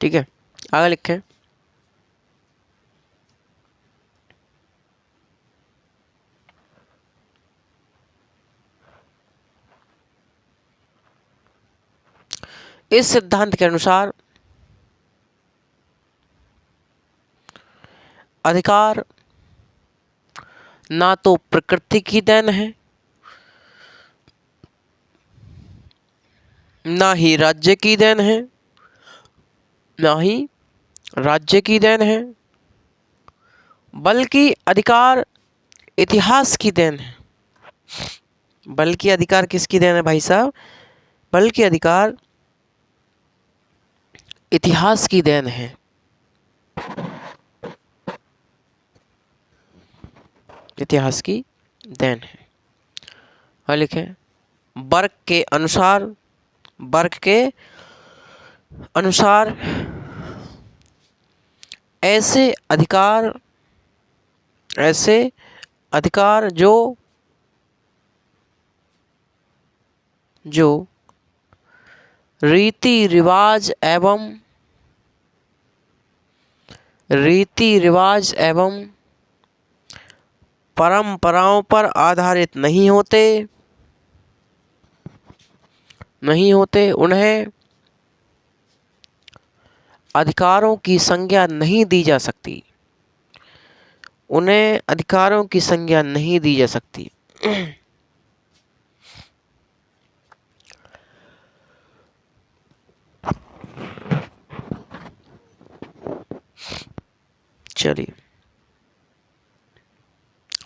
S1: ठीक है, आगे लिखें। इस सिद्धांत के अनुसार अधिकार ना तो प्रकृति की देन है, ना ही राज्य की देन है, ना ही राज्य की देन है, बल्कि अधिकार इतिहास की देन है। बल्कि अधिकार किसकी देन है भाई साहब? बल्कि अधिकार इतिहास की देन है। इतिहास की देन है। और लिखें, वर्ग के अनुसार ऐसे अधिकार जो रीति रिवाज एवं परंपराओं पर आधारित नहीं होते उन्हें अधिकारों की संज्ञा नहीं दी जा सकती। उन्हें अधिकारों की संज्ञा नहीं दी जा सकती। चलिए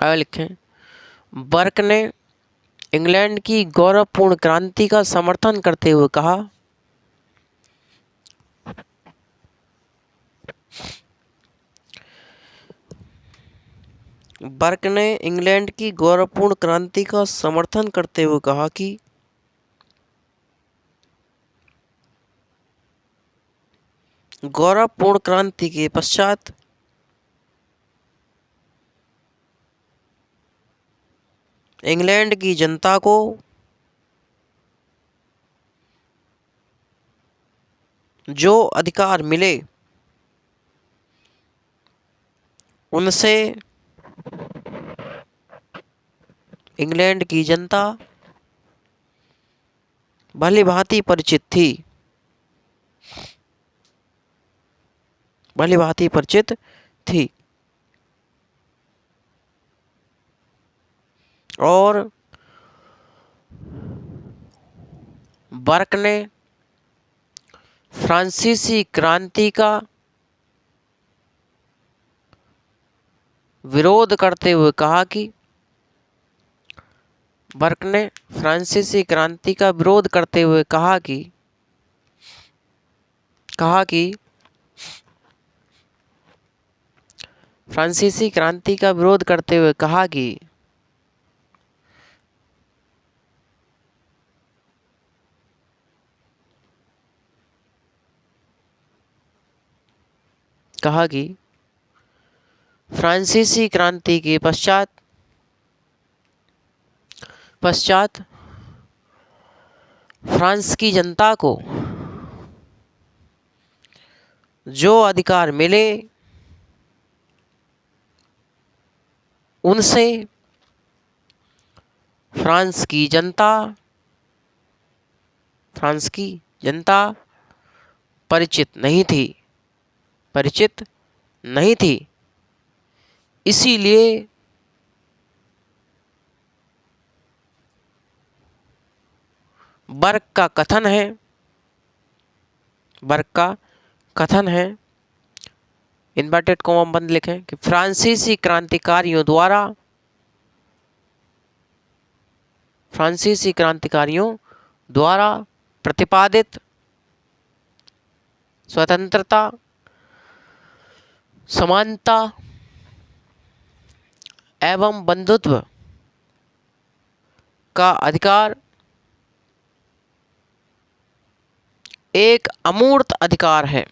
S1: आगे लिखें। बर्क ने इंग्लैंड की गौरवपूर्ण क्रांति का समर्थन करते हुए कहा, बर्क ने इंग्लैंड की गौरवपूर्ण क्रांति का समर्थन करते हुए कहा कि गौरवपूर्ण क्रांति के पश्चात इंग्लैंड की जनता को जो अधिकार मिले उनसे इंग्लैंड की जनता भली भांति परिचित थी और बर्क ने फ्रांसीसी क्रांति का विरोध करते हुए कहा कि फ्रांसीसी क्रांति का विरोध करते हुए कहा कि फ्रांसीसी क्रांति के पश्चात फ्रांस की जनता को जो अधिकार मिले उनसे फ्रांस की जनता परिचित नहीं थी। इसीलिए बर्क का कथन है इन्वर्टेड कॉमा बंद लिखें कि फ्रांसीसी क्रांतिकारियों द्वारा प्रतिपादित स्वतंत्रता, समानता एवं बंधुत्व का अधिकार एक अमूर्त अधिकार है।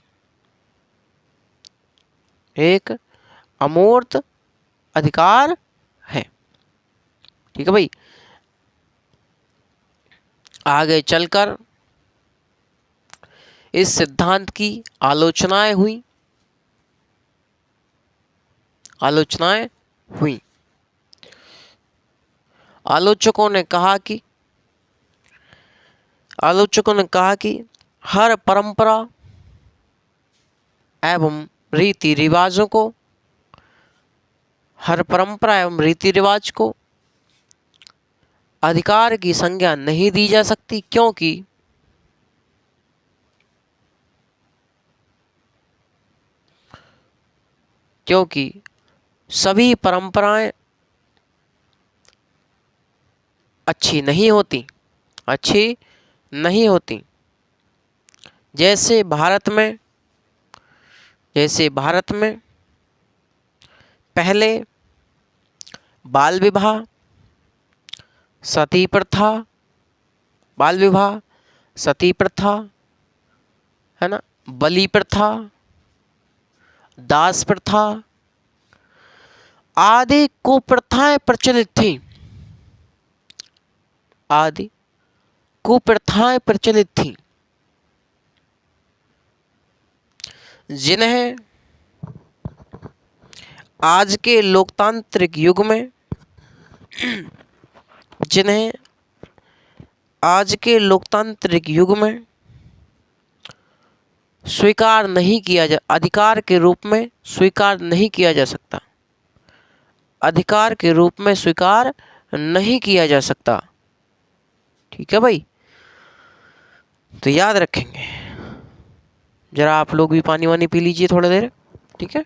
S1: ठीक है भाई। आगे चलकर इस सिद्धांत की आलोचनाएं हुई आलोचनाएं हुई। आलोचकों ने कहा कि हर परंपरा एवं रीति रिवाजों को अधिकार की संज्ञा नहीं दी जा सकती, क्योंकि सभी परंपराएं अच्छी नहीं होती। जैसे भारत में पहले बाल विवाह, सती प्रथा, है ना, बलि प्रथा, दास प्रथा आदि कुप्रथाएं प्रचलित थीं, जिन्हें आज के लोकतांत्रिक युग में अधिकार के रूप में स्वीकार नहीं किया जा सकता। ठीक है भाई, तो याद रखेंगे। जरा आप लोग भी पानी वानी पी लीजिए थोड़ा देर। ठीक है।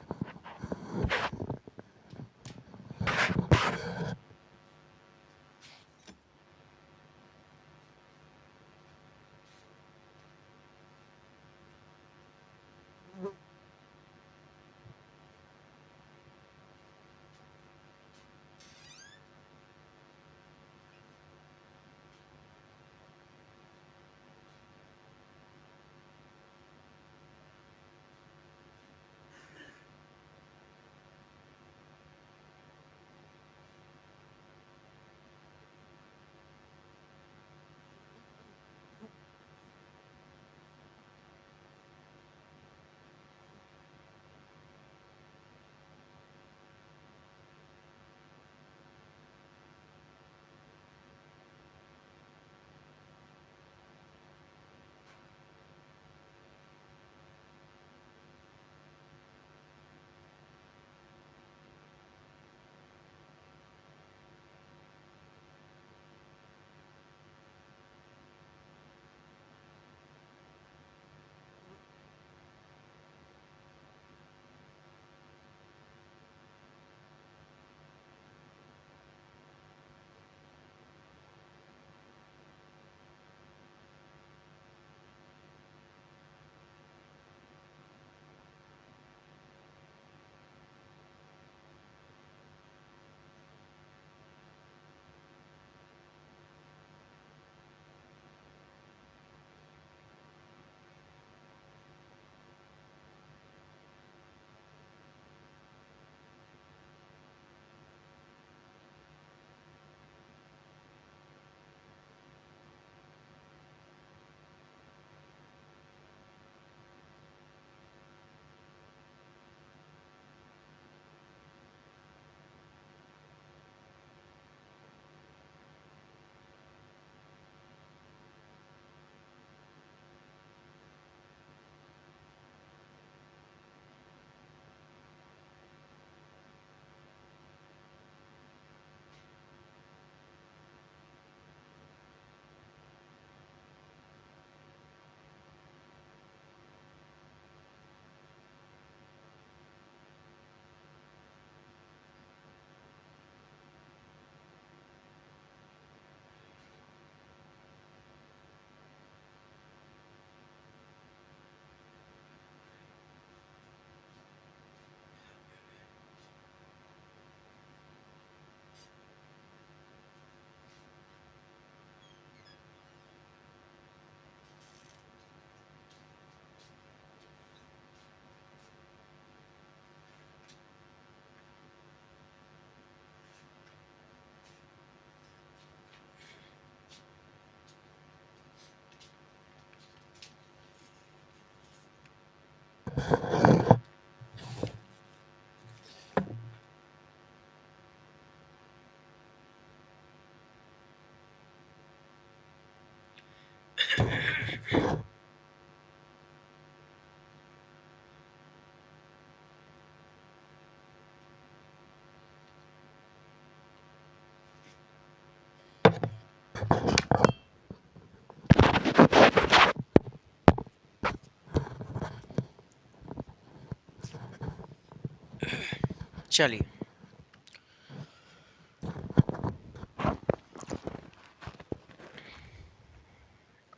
S1: चलिए,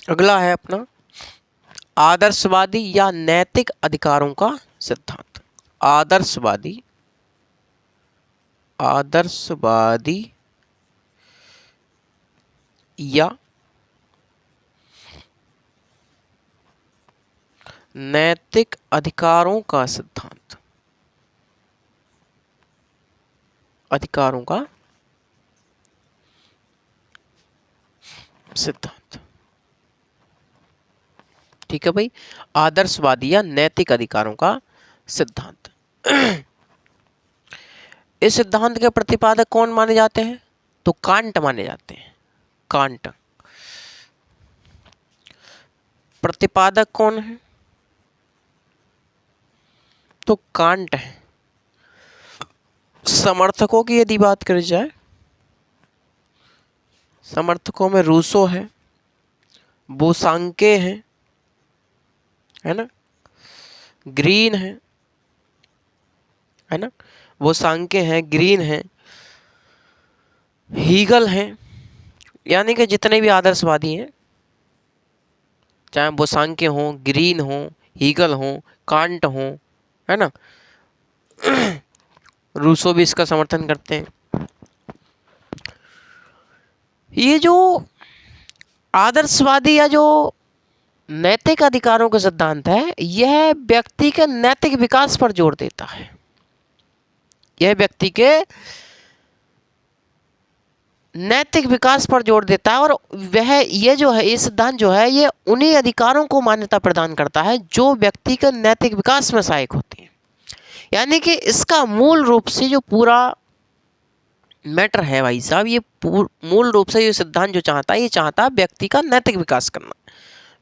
S1: अगला है अपना आदर्शवादी या नैतिक अधिकारों का सिद्धांत। आदर्शवादी या नैतिक अधिकारों का सिद्धांत। अधिकारों का सिद्धांत, ठीक है भाई। आदर्शवादी या नैतिक अधिकारों का सिद्धांत। इस सिद्धांत के प्रतिपादक कौन माने जाते हैं? तो कांट माने जाते हैं। कांट। प्रतिपादक कौन है? तो कांट है। समर्थकों की यदि बात करी जाए, समर्थकों में रूसो है, बोसांके है ना, ग्रीन है ना, बोसांके हैं, ग्रीन है, हीगल हैं, यानी कि जितने भी आदर्शवादी हैं, चाहे बोसांके हों, ग्रीन हों, हीगल हों, कांट हों, है ना, रूसो भी इसका समर्थन करते हैं। ये जो आदर्शवादी या जो नैतिक अधिकारों का सिद्धांत है, यह व्यक्ति के नैतिक विकास पर जोर देता है। यह व्यक्ति के नैतिक विकास पर जोर देता है, और ये जो है, ये सिद्धांत जो है, ये उन्हीं अधिकारों को मान्यता प्रदान करता है जो व्यक्ति के नैतिक विकास में सहायक होते हैं। यानी कि इसका मूल रूप से जो पूरा मैटर है भाई साहब, ये मूल रूप से ये सिद्धांत जो चाहता है, ये चाहता है व्यक्ति का नैतिक विकास करना,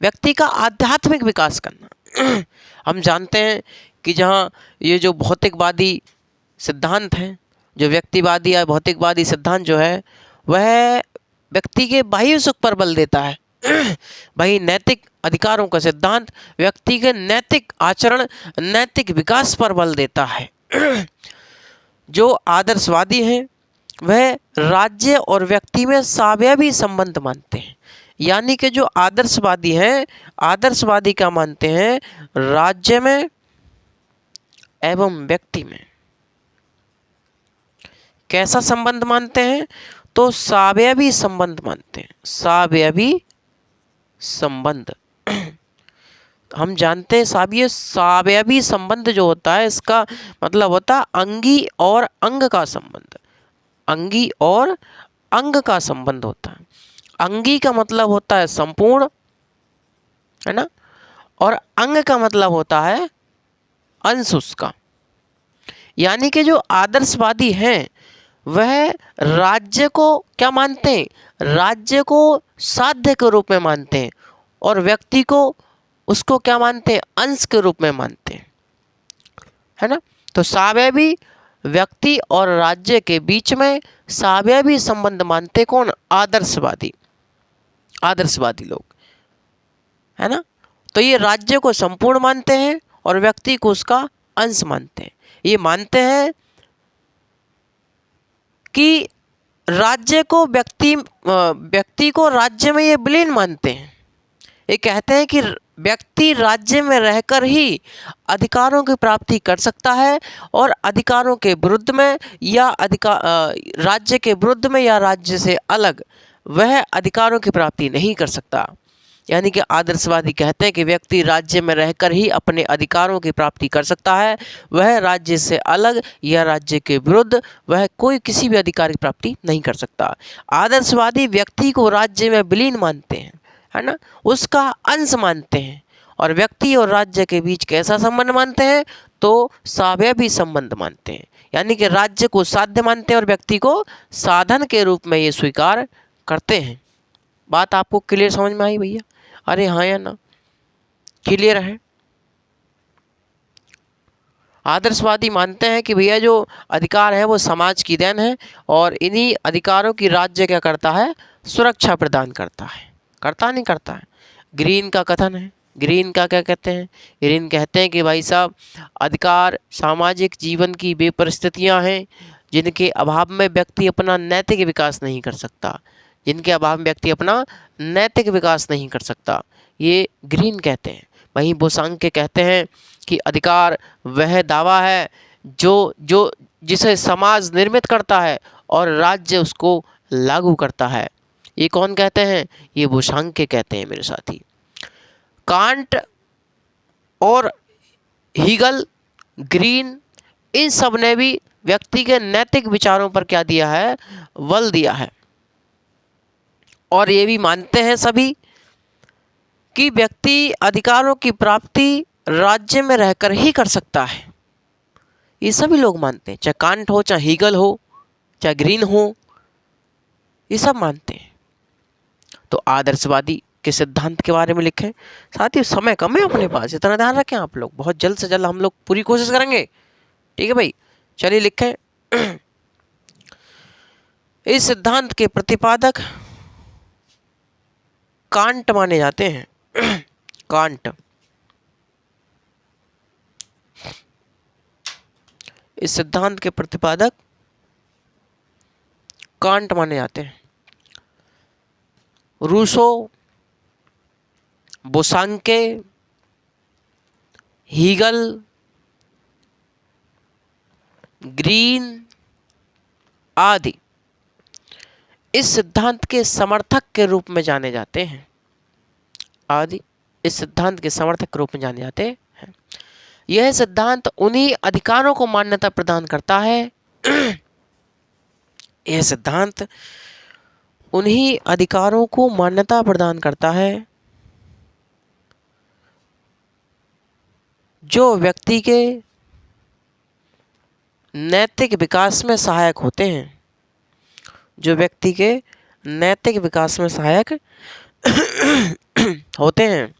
S1: व्यक्ति का आध्यात्मिक विकास करना। हम जानते हैं कि जहाँ ये जो भौतिकवादी सिद्धांत हैं, जो व्यक्तिवादी या भौतिकवादी सिद्धांत जो है, वह व्यक्ति के बाह्य सुख पर बल देता है। वही नैतिक अधिकारों का सिद्धांत व्यक्ति के नैतिक आचरण, नैतिक विकास पर बल देता है। जो आदर्शवादी हैं वह राज्य और व्यक्ति में सावयवी संबंध मानते हैं। यानी कि जो आदर्शवादी हैं, आदर्शवादी क्या मानते हैं? राज्य में एवं व्यक्ति में कैसा संबंध मानते हैं? तो सावयवी संबंध मानते हैं। सावयवी संबंध हम जानते हैं, सावयवी संबंध जो होता है, इसका मतलब होता है अंगी और अंग का संबंध। अंगी और अंग का संबंध होता है। अंगी का मतलब होता है संपूर्ण, है ना, और अंग का मतलब होता है अंश उसका। यानी कि जो आदर्शवादी हैं वह राज्य को क्या मानते हैं? राज्य को साध्य के रूप में मानते हैं, और व्यक्ति को उसको क्या मानते हैं? अंश के रूप में मानते हैं, है ना। तो सावयवी व्यक्ति और राज्य के बीच में सावयवी संबंध मानते कौन? आदर्शवादी। आदर्शवादी लोग, है ना। तो ये राज्य को संपूर्ण मानते हैं और व्यक्ति को उसका अंश मानते हैं। ये मानते हैं कि राज्य को व्यक्ति को राज्य में ये विलीन मानते हैं। ये कहते हैं कि व्यक्ति राज्य में रहकर ही अधिकारों की प्राप्ति कर सकता है, और अधिकारों के विरुद्ध में या राज्य के विरुद्ध में या राज्य से अलग वह अधिकारों की प्राप्ति नहीं कर सकता। यानी कि आदर्शवादी कहते हैं कि व्यक्ति राज्य में रहकर ही अपने अधिकारों की प्राप्ति कर सकता है, वह राज्य से अलग या राज्य के विरुद्ध वह कोई किसी भी अधिकार की प्राप्ति नहीं कर सकता। आदर्शवादी व्यक्ति को राज्य में विलीन मानते हैं, है ना, उसका अंश मानते हैं, और व्यक्ति और राज्य के बीच कैसा संबंध मानते हैं? तो सावयवी संबंध मानते हैं। यानी कि राज्य को साध्य मानते हैं और व्यक्ति को साधन के रूप में ये स्वीकार करते हैं। बात आपको क्लियर समझ में आई भैया? अरे हाँ या ना, क्लियर है। आदर्शवादी मानते हैं कि भैया जो अधिकार है वो समाज की देन है और इन्हीं अधिकारों की राज्य क्या करता है, सुरक्षा प्रदान करता है। करता नहीं करता है। ग्रीन का कथन है, ग्रीन का क्या कहते हैं, ग्रीन कहते हैं कि भाई साहब अधिकार सामाजिक जीवन की वे परिस्थितियाँ हैं जिनके अभाव में व्यक्ति अपना नैतिक विकास नहीं कर सकता, जिनके अभाव में व्यक्ति अपना नैतिक विकास नहीं कर सकता, ये ग्रीन कहते हैं। वहीं बोसांग कहते हैं कि अधिकार वह दावा है जो जो जिसे समाज निर्मित करता है और राज्य उसको लागू करता है। ये कौन कहते हैं, ये बोसांग कहते हैं मेरे साथी। कांट और हीगल, ग्रीन, इन सब ने भी व्यक्ति के नैतिक विचारों पर क्या दिया है, बल दिया है। और ये भी मानते हैं सभी कि व्यक्ति अधिकारों की प्राप्ति राज्य में रहकर ही कर सकता है। ये सभी लोग मानते हैं, चाहे कांट हो, चाहे हीगल हो, चाहे ग्रीन हो, ये सब मानते हैं। तो आदर्शवादी के सिद्धांत के बारे में लिखें। साथ ही समय कम है अपने पास, इतना ध्यान रखें आप लोग। बहुत जल्द से जल्द हम लोग पूरी कोशिश करेंगे, ठीक है भाई। चलिए लिखें। इस सिद्धांत के प्रतिपादक कांट माने जाते हैं। कांट, इस सिद्धांत के प्रतिपादक कांट माने जाते हैं। रूसो, बोसांके, हीगल, ग्रीन आदि इस सिद्धांत के समर्थक के रूप में जाने जाते हैं। आदि इस सिद्धांत के समर्थक के रूप में जाने जाते हैं। यह सिद्धांत उन्हीं अधिकारों को मान्यता प्रदान करता है। यह सिद्धांत उन्हीं अधिकारों को मान्यता प्रदान करता है जो व्यक्ति के नैतिक विकास में सहायक होते हैं, जो व्यक्ति के नैतिक विकास में सहायक होते हैं।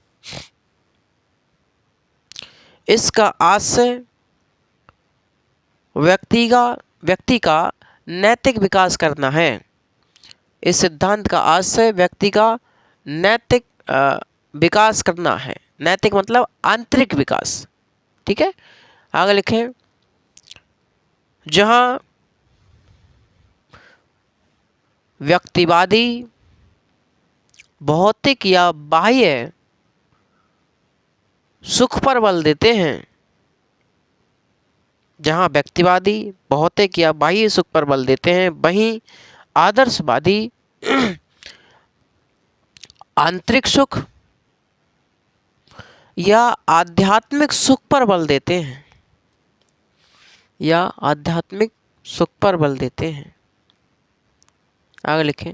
S1: इसका आशय व्यक्ति का नैतिक विकास करना है। इस सिद्धांत का आशय व्यक्ति का नैतिक विकास करना है। नैतिक मतलब आंतरिक विकास, ठीक है। आगे लिखें। जहां व्यक्तिवादी भौतिक या बाह्य सुख पर बल देते हैं, जहां व्यक्तिवादी भौतिक या बाह्य सुख पर बल देते हैं, वहीं आदर्शवादी आंतरिक सुख या आध्यात्मिक सुख पर बल देते हैं, या आध्यात्मिक सुख पर बल देते हैं। आगे लिखें।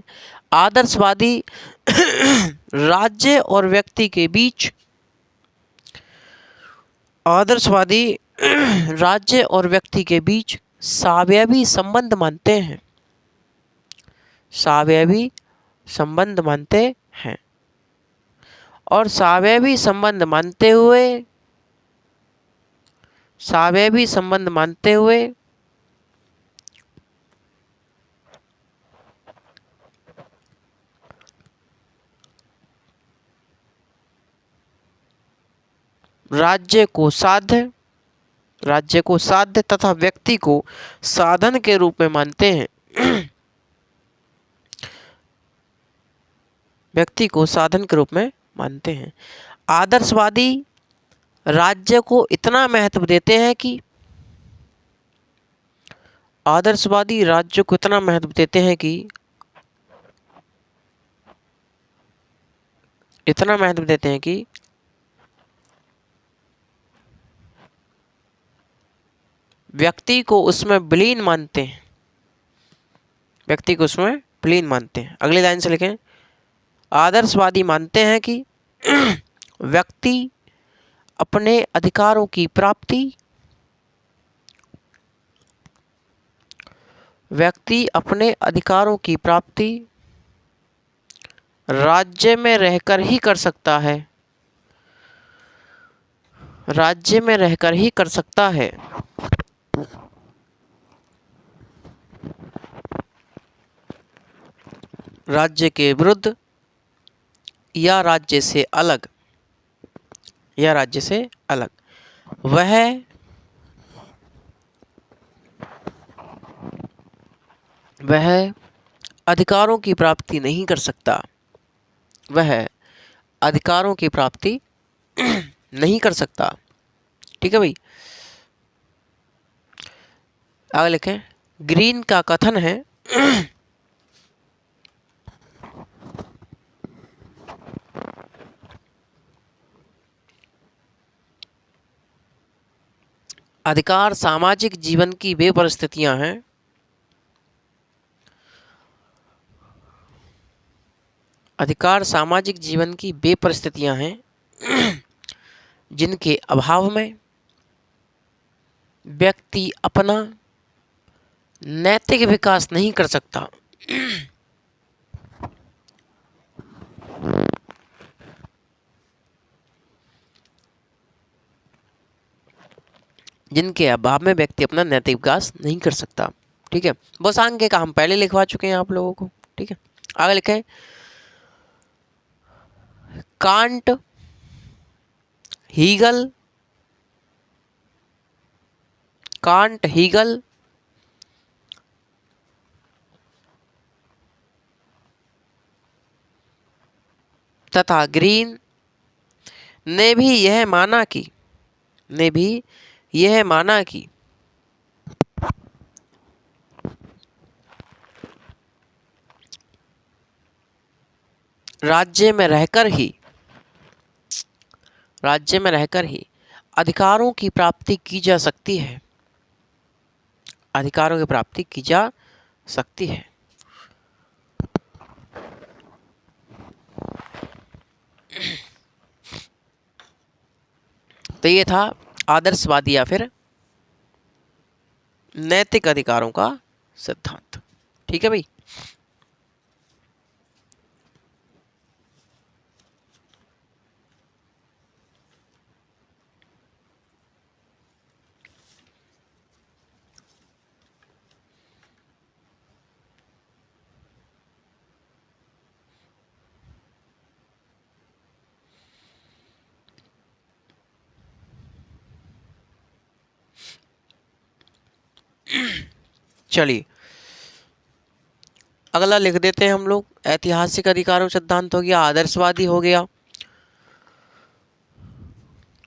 S1: आदर्शवादी राज्य और व्यक्ति के बीच, आदर्शवादी राज्य और व्यक्ति के बीच सावयवी संबंध मानते हैं। सावयवी संबंध मानते हैं और सावयवी संबंध मानते हुए राज्य को साध्य तथा व्यक्ति को साधन के रूप में मानते हैं। व्यक्ति को साधन के रूप में मानते हैं। आदर्शवादी राज्य को इतना महत्व देते हैं कि व्यक्ति को उसमें विलीन मानते हैं। अगली लाइन से लिखें। आदर्शवादी मानते हैं कि व्यक्ति अपने अधिकारों की प्राप्ति राज्य में रहकर ही कर सकता है, राज्य में रहकर ही कर सकता है। राज्य के विरुद्ध या राज्य से अलग, या राज्य से अलग। वह अधिकारों की प्राप्ति नहीं कर सकता, वह अधिकारों की प्राप्ति नहीं कर सकता। ठीक है भाई, आगे लिखें। ग्रीन का कथन है अधिकार सामाजिक जीवन की वे परिस्थितियां हैं अधिकार सामाजिक जीवन की वे परिस्थितियां हैं जिनके अभाव में व्यक्ति अपना नैतिक विकास नहीं कर सकता। जिनके अभाव में व्यक्ति अपना नैतिक विकास नहीं कर सकता। ठीक है, बस आगे का हम पहले लिखवा चुके हैं आप लोगों को। ठीक है, आगे लिखें। कांट, हीगल, तथा ग्रीन ने भी यह माना कि राज्य में रहकर ही अधिकारों की प्राप्ति की जा सकती है, अधिकारों की प्राप्ति की जा सकती है। तो ये था आदर्शवादी या फिर नैतिक अधिकारों का सिद्धांत। ठीक है भाई, चलिए अगला लिख देते हैं हम लोग। ऐतिहासिक अधिकारों सिद्धांत हो गया, आदर्शवादी हो गया,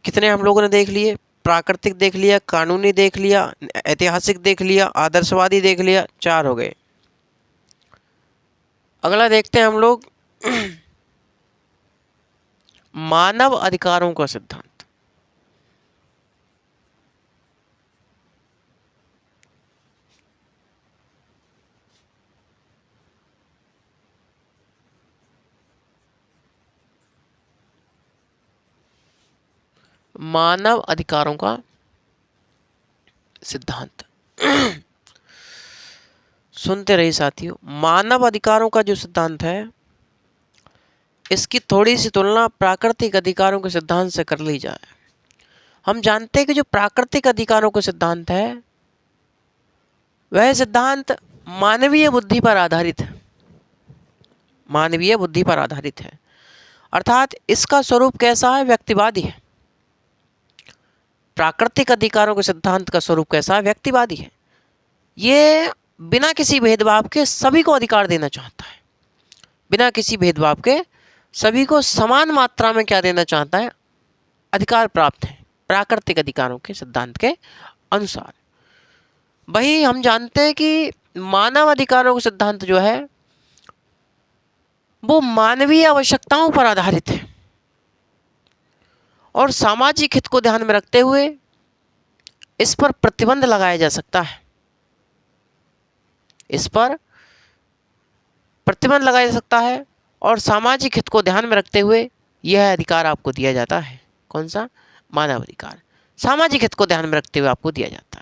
S1: कितने हम लोगों ने देख लिए? प्राकृतिक देख लिया, कानूनी देख लिया, ऐतिहासिक देख लिया, आदर्शवादी देख लिया, 4 हो गए। अगला देखते हैं हम लोग मानव अधिकारों का सिद्धांत। मानव अधिकारों का सिद्धांत सुनते रहिए साथियों। मानव अधिकारों का जो सिद्धांत है, इसकी थोड़ी सी तुलना प्राकृतिक अधिकारों के सिद्धांत से कर ली जाए। हम जानते हैं कि जो प्राकृतिक अधिकारों का सिद्धांत है, वह सिद्धांत मानवीय बुद्धि पर आधारित है, मानवीय बुद्धि पर आधारित है। अर्थात इसका स्वरूप कैसा है? व्यक्तिवादी है। प्राकृतिक अधिकारों के सिद्धांत का स्वरूप कैसा है? व्यक्तिवादी है। ये बिना किसी भेदभाव के सभी को अधिकार देना चाहता है, बिना किसी भेदभाव के सभी को समान मात्रा में क्या देना चाहता है? अधिकार प्राप्त है प्राकृतिक अधिकारों के सिद्धांत के अनुसार। वही हम जानते हैं कि मानव अधिकारों का सिद्धांत जो है वो मानवीय आवश्यकताओं पर आधारित है और सामाजिक हित को ध्यान में रखते हुए इस पर प्रतिबंध लगाया जा सकता है, इस पर प्रतिबंध लगाया जा सकता है और सामाजिक हित को ध्यान में रखते हुए यह अधिकार आपको दिया जाता है। कौन सा? मानव अधिकार सामाजिक हित को ध्यान में रखते हुए आपको दिया जाता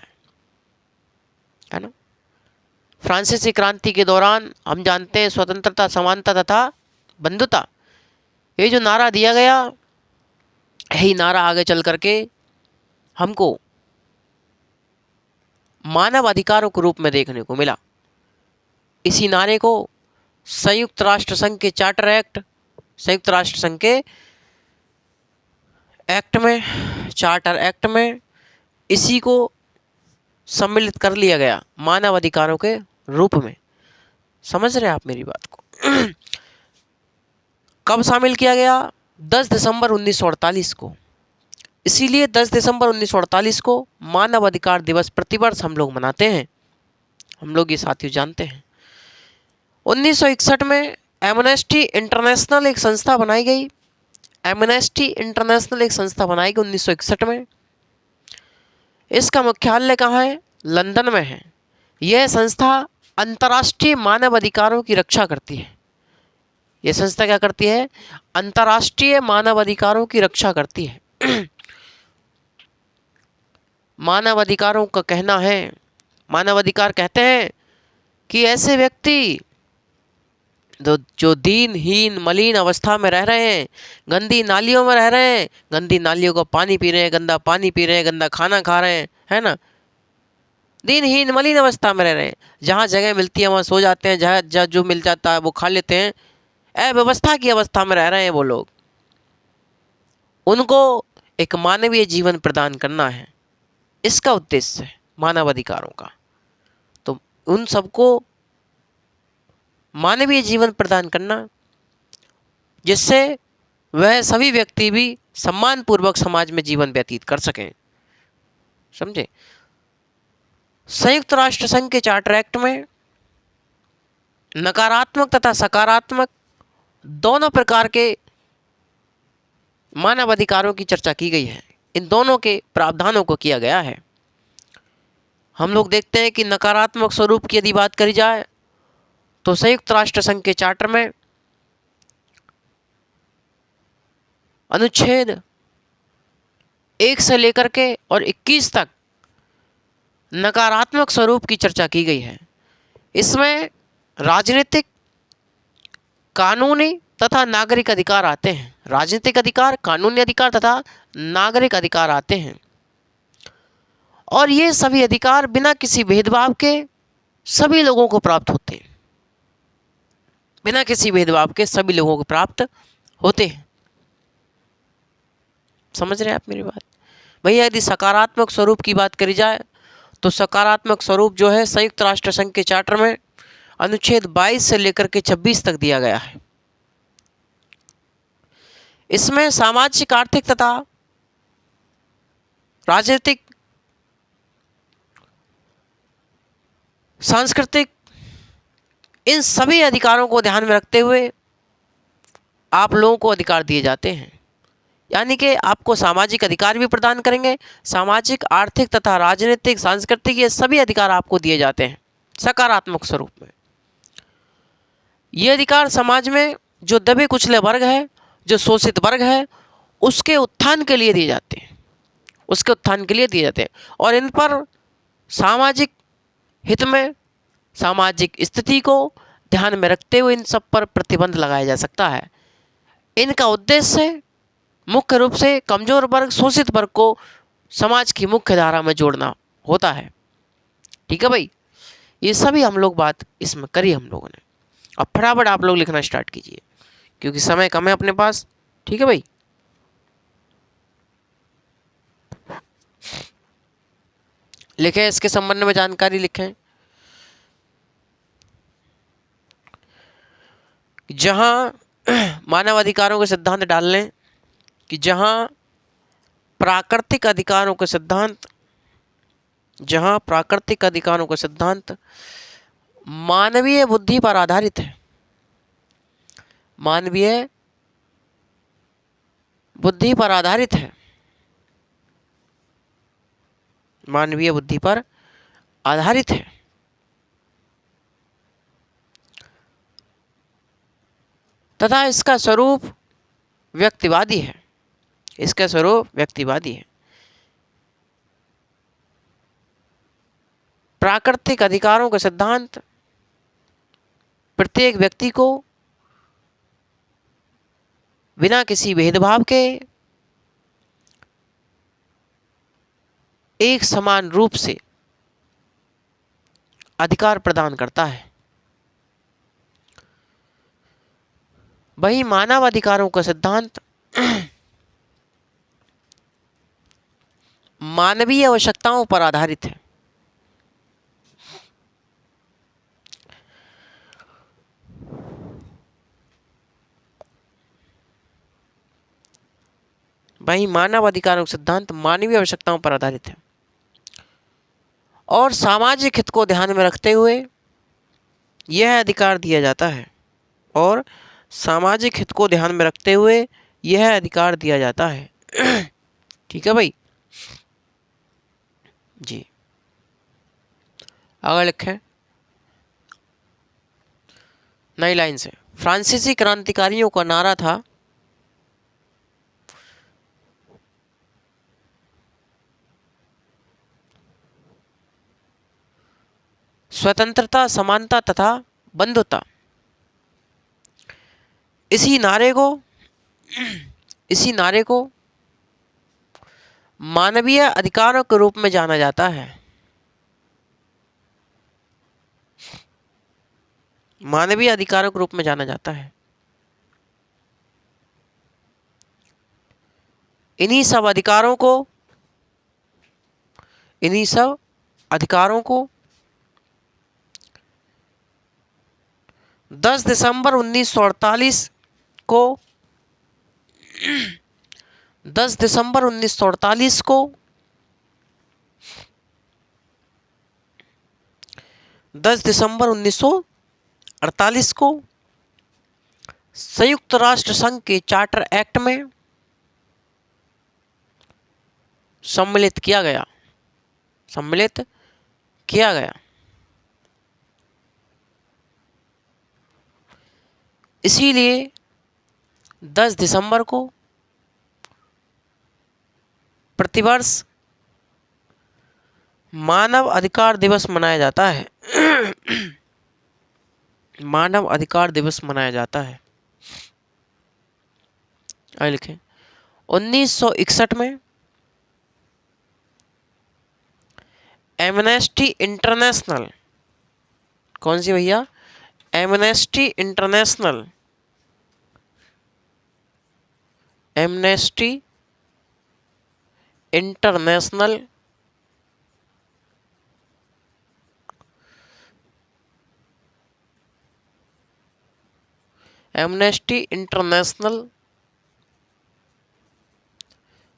S1: है ना। फ्रांसीसी क्रांति के दौरान हम जानते हैं स्वतंत्रता, समानता तथा बंधुता, ये जो नारा दिया गया, यही नारा आगे चल करके हमको मानव अधिकारों के रूप में देखने को मिला। इसी नारे को संयुक्त राष्ट्र संघ के चार्टर एक्ट, संयुक्त राष्ट्र संघ के एक्ट में, चार्टर एक्ट में इसी को सम्मिलित कर लिया गया मानव अधिकारों के रूप में। समझ रहे हैं आप मेरी बात को? कब शामिल किया गया? 10 दिसंबर 1948 को। इसीलिए 10 दिसंबर 1948 को मानव अधिकार दिवस प्रतिवर्ष हम लोग मनाते हैं। हम लोग ये साथियों जानते हैं 1961 में एमनेस्टी इंटरनेशनल एक संस्था बनाई गई। एमनेस्टी इंटरनेशनल एक संस्था बनाई गई 1961 में। इसका मुख्यालय कहाँ है? लंदन में है। यह संस्था अंतर्राष्ट्रीय मानव अधिकारों की रक्षा करती है। यह संस्था क्या करती है? अंतर्राष्ट्रीय मानव अधिकारों की रक्षा करती है। मानव अधिकारों का कहना है, मानव अधिकार कहते हैं कि ऐसे व्यक्ति जो दीनहीन मलिन अवस्था में रह रहे हैं, गंदी नालियों में रह रहे हैं, गंदी नालियों का पानी पी रहे हैं, गंदा पानी पी रहे हैं, गंदा खाना खा रहे हैं, है ना, दीनहीन मलिन अवस्था में रह रहे हैं, जहाँ जगह मिलती है वहाँ सो जाते हैं, जहाँ जो मिल जाता है वो खा लेते हैं, अव्यवस्था की अवस्था में रह रहे हैं वो लोग, उनको एक मानवीय जीवन प्रदान करना है। इसका उद्देश्य है मानव अधिकारों का। तो उन सबको मानवीय जीवन प्रदान करना, जिससे वह सभी व्यक्ति भी सम्मानपूर्वक समाज में जीवन व्यतीत कर सकें। समझे? संयुक्त राष्ट्र संघ के चार्टर एक्ट में नकारात्मक तथा सकारात्मक दोनों प्रकार के मानव अधिकारों की चर्चा की गई है। इन दोनों के प्रावधानों को किया गया है। हम लोग देखते हैं कि नकारात्मक स्वरूप की यदि बात करी जाए तो संयुक्त राष्ट्र संघ के चार्टर में अनुच्छेद 1 से लेकर के और 21 तक नकारात्मक स्वरूप की चर्चा की गई है। इसमें राजनीतिक, कानूनी तथा नागरिक अधिकार आते हैं। राजनीतिक अधिकार, कानूनी अधिकार तथा नागरिक अधिकार आते हैं। और ये सभी अधिकार बिना किसी भेदभाव के सभी लोगों को प्राप्त होते हैं। बिना किसी भेदभाव के सभी लोगों को प्राप्त होते हैं। समझ रहे हैं आप मेरी बात? भैया यदि सकारात्मक स्वरूप की बात करी जाए तो सकारात्मक स्वरूप जो है संयुक्त राष्ट्र संघ के चार्टर में अनुच्छेद 22 से लेकर के 26 तक दिया गया है। इसमें सामाजिक, आर्थिक तथा राजनीतिक, सांस्कृतिक, इन सभी अधिकारों को ध्यान में रखते हुए आप लोगों को अधिकार दिए जाते हैं। यानी कि आपको सामाजिक अधिकार भी प्रदान करेंगे। सामाजिक, आर्थिक तथा राजनीतिक, सांस्कृतिक, ये सभी अधिकार आपको दिए जाते हैं सकारात्मक स्वरूप में। ये अधिकार समाज में जो दबे कुचले वर्ग है, जो शोषित वर्ग है, उसके उत्थान के लिए दिए जाते हैं। उसके उत्थान के लिए दिए जाते हैं। और इन पर सामाजिक हित में, सामाजिक स्थिति को ध्यान में रखते हुए इन सब पर प्रतिबंध लगाया जा सकता है। इनका उद्देश्य मुख्य रूप से कमजोर वर्ग, शोषित वर्ग को समाज की मुख्य धारा में जोड़ना होता है। ठीक है भाई? ये सभी हम लोग बात इसमें करी हम लोगों ने। अब फटाफट आप लोग लिखना स्टार्ट कीजिए क्योंकि समय कम है अपने पास। ठीक है भाई? लिखें, इसके संबंध में जानकारी लिखें। जहां मानव अधिकारों के सिद्धांत डाल लें कि जहां प्राकृतिक अधिकारों के सिद्धांत, जहां प्राकृतिक अधिकारों का सिद्धांत मानवीय बुद्धि पर आधारित है, मानवीय बुद्धि पर आधारित है, मानवीय बुद्धि पर आधारित है, तथा इसका स्वरूप व्यक्तिवादी है। इसका स्वरूप व्यक्तिवादी है। प्राकृतिक अधिकारों का सिद्धांत प्रत्येक व्यक्ति को बिना किसी भेदभाव के एक समान रूप से अधिकार प्रदान करता है। वही मानव अधिकारों का सिद्धांत मानवीय आवश्यकताओं पर आधारित है। वही मानव अधिकारों का सिद्धांत मानवीय आवश्यकताओं पर आधारित है और सामाजिक हित को ध्यान में रखते हुए यह अधिकार दिया जाता है और सामाजिक हित को ध्यान में रखते हुए यह अधिकार दिया जाता है। ठीक है भाई जी। अगर लिखें नई लाइन से, फ्रांसीसी क्रांतिकारियों का नारा था स्वतंत्रता, समानता तथा बंधुता। इसी नारे को मानवीय अधिकारों के रूप में जाना जाता है। मानवीय अधिकारों के रूप में जाना जाता है। इन्हीं सब अधिकारों को 10 दिसंबर 1948 को 10 दिसंबर 1948 को 10 दिसंबर 1948 को संयुक्त राष्ट्र संघ के चार्टर एक्ट में सम्मिलित किया गया। इसीलिए 10 दिसंबर को प्रतिवर्ष मानव अधिकार दिवस मनाया जाता है। मानव अधिकार दिवस मनाया जाता है। आइए लिखें 1961 में एमनेस्टी इंटरनेशनल, कौन सी भैया? एमनेस्टी इंटरनेशनल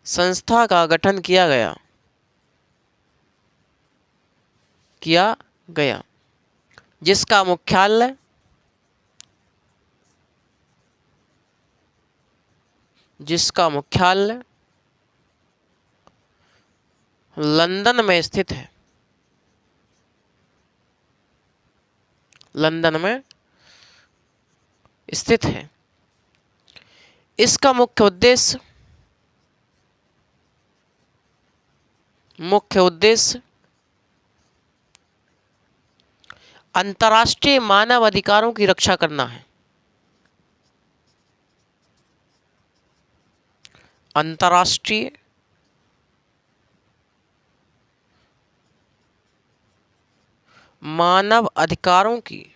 S1: संस्था का गठन किया गया जिसका मुख्यालय लंदन में स्थित है। इसका मुख्य उद्देश्य अंतर्राष्ट्रीय मानव अधिकारों की रक्षा करना है। अंतर्राष्ट्रीय मानव अधिकारों की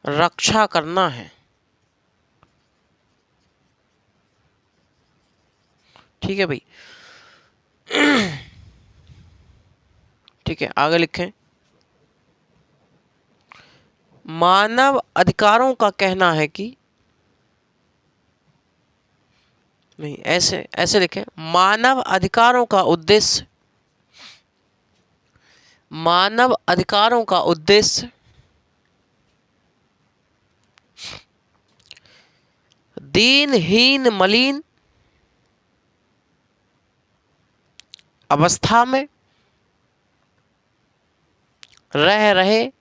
S1: रक्षा करना है। ठीक है भाई। ठीक है, आगे लिखें। मानव अधिकारों का कहना है कि नहीं, ऐसे लिखें। मानव अधिकारों का उद्देश्य दीनहीन मलिन अवस्था में रह रहे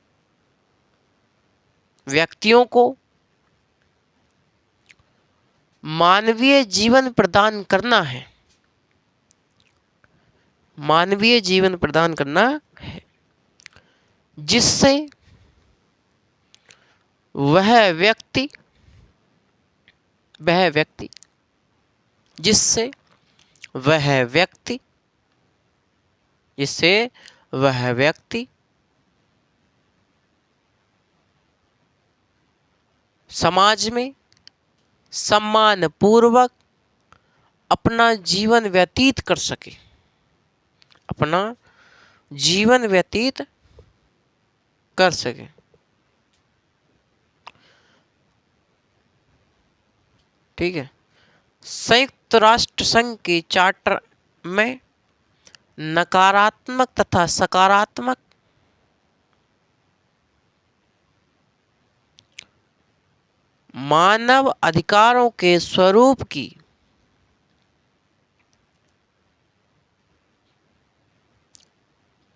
S1: व्यक्तियों को मानवीय जीवन प्रदान करना है। जिससे वह व्यक्ति वह व्यक्ति जिससे वह व्यक्ति जिससे वह व्यक्ति समाज में सम्मान पूर्वक अपना जीवन व्यतीत कर सके, अपना जीवन व्यतीत कर सके। ठीक है। संयुक्त राष्ट्र संघ के चार्टर में नकारात्मक तथा सकारात्मक मानव अधिकारों के स्वरूप की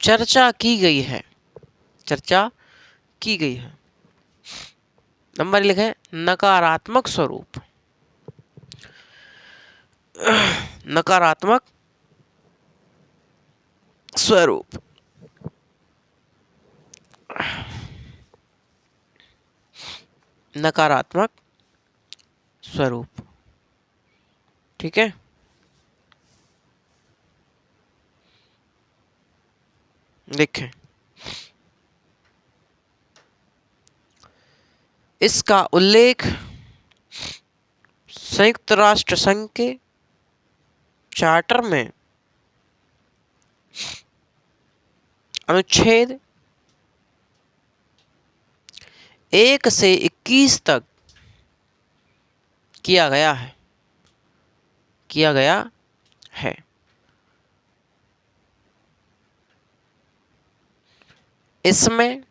S1: चर्चा की गई है, चर्चा की गई है। नंबर लिखे नकारात्मक स्वरूप, नकारात्मक स्वरूप। नकारात्मक स्वरूप। ठीक है। देखें, इसका उल्लेख संयुक्त राष्ट्र संघ के चार्टर में अनुच्छेद 1 से 21 तक किया गया है। इसमें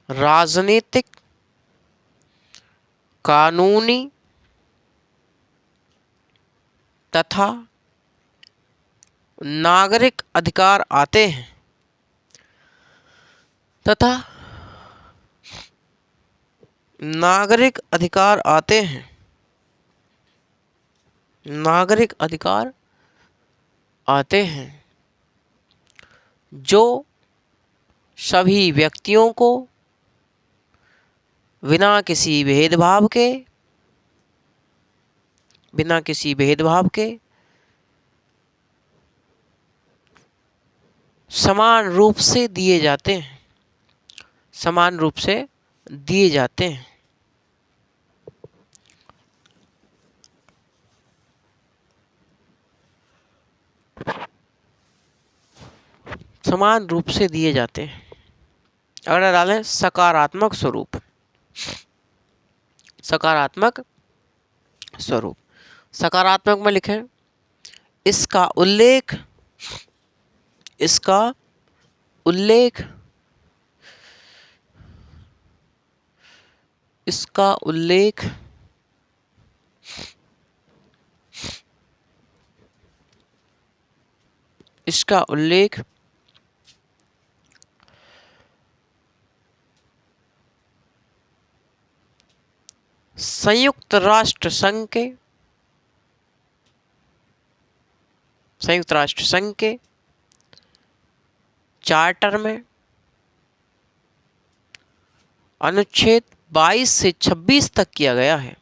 S1: राजनीतिक, कानूनी तथा नागरिक अधिकार आते हैं तथा नागरिक अधिकार आते हैं, नागरिक अधिकार आते हैं जो सभी व्यक्तियों को बिना किसी भेदभाव के समान रूप से दिए जाते हैं, समान रूप से दिए जाते हैं। समान रूप से दिए जाते हैं। अगर डालें सकारात्मक स्वरूप, सकारात्मक स्वरूप, सकारात्मक में लिखें इसका उल्लेख इसका उल्लेख इसका उल्लेख संयुक्त राष्ट्र संघ के चार्टर में अनुच्छेद 22 से 26 तक किया गया है।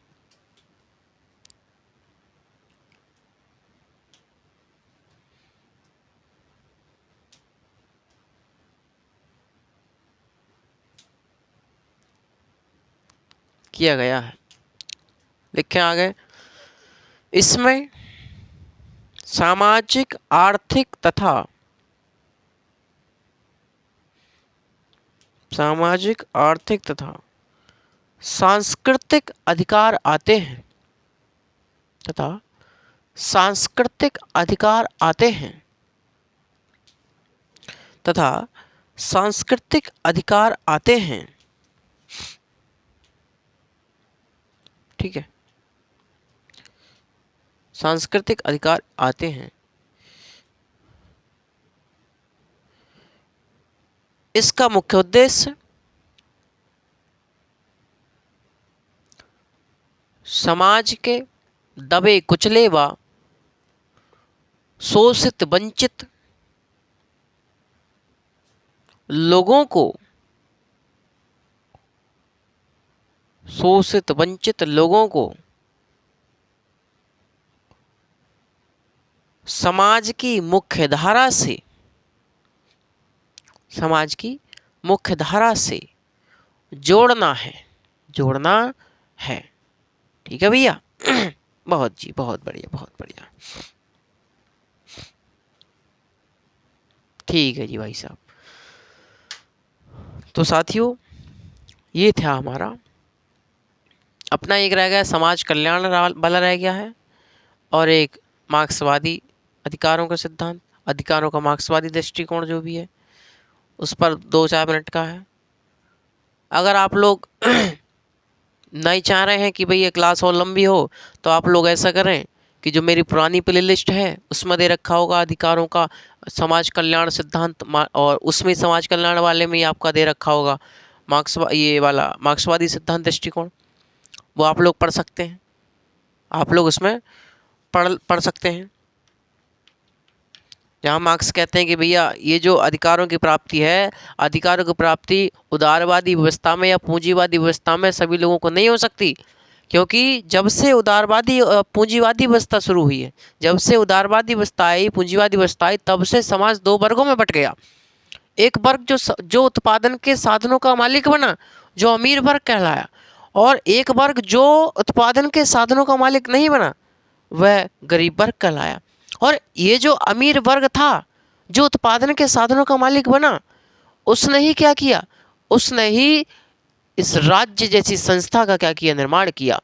S1: लिखें आगे, इसमें सामाजिक, आर्थिक तथा सांस्कृतिक अधिकार आते हैं ठीक है। सांस्कृतिक अधिकार आते हैं। इसका मुख्य उद्देश्य समाज के दबे कुचले व शोषित वंचित लोगों को शोषित वंचित लोगों को समाज की मुख्य धारा से, समाज की मुख्य धारा से जोड़ना है, जोड़ना है। ठीक है भैया। बहुत जी, बहुत बढ़िया, बहुत बढ़िया। ठीक है जी भाई साहब। तो साथियों, ये था हमारा अपना एक रह गया समाज कल्याण वाला रह गया है, और एक मार्क्सवादी अधिकारों का सिद्धांत, अधिकारों का मार्क्सवादी दृष्टिकोण जो भी है, उस पर 2-4 मिनट का है। अगर आप लोग नहीं चाह रहे हैं कि भाई ये क्लास और लंबी हो, तो आप लोग ऐसा करें कि जो मेरी पुरानी प्लेलिस्ट है उसमें दे रखा होगा अधिकारों का समाज कल्याण सिद्धांत, और उसमें समाज कल्याण वाले में ही आपका दे रखा होगा ये वाला मार्क्सवादी सिद्धांत दृष्टिकोण, वो आप लोग पढ़ सकते हैं। आप लोग उसमें पढ़ सकते हैं, जहाँ मार्क्स कहते हैं कि भैया ये जो अधिकारों की प्राप्ति है, अधिकारों की प्राप्ति उदारवादी व्यवस्था में या पूंजीवादी व्यवस्था में सभी लोगों को नहीं हो सकती, क्योंकि जब से उदारवादी पूंजीवादी व्यवस्था शुरू हुई है, जब से उदारवादी व्यवस्था आई, पूंजीवादी व्यवस्था आई, तब से समाज 2 वर्गों में बट गया। एक वर्ग जो उत्पादन के साधनों का मालिक बना, जो अमीर वर्ग कहलाया, और एक वर्ग जो उत्पादन के साधनों का मालिक नहीं बना, वह गरीब वर्ग कहलाया। और ये जो अमीर वर्ग था, जो उत्पादन के साधनों का मालिक बना, उसने ही क्या किया, उसने ही इस राज्य जैसी संस्था का क्या किया, निर्माण किया।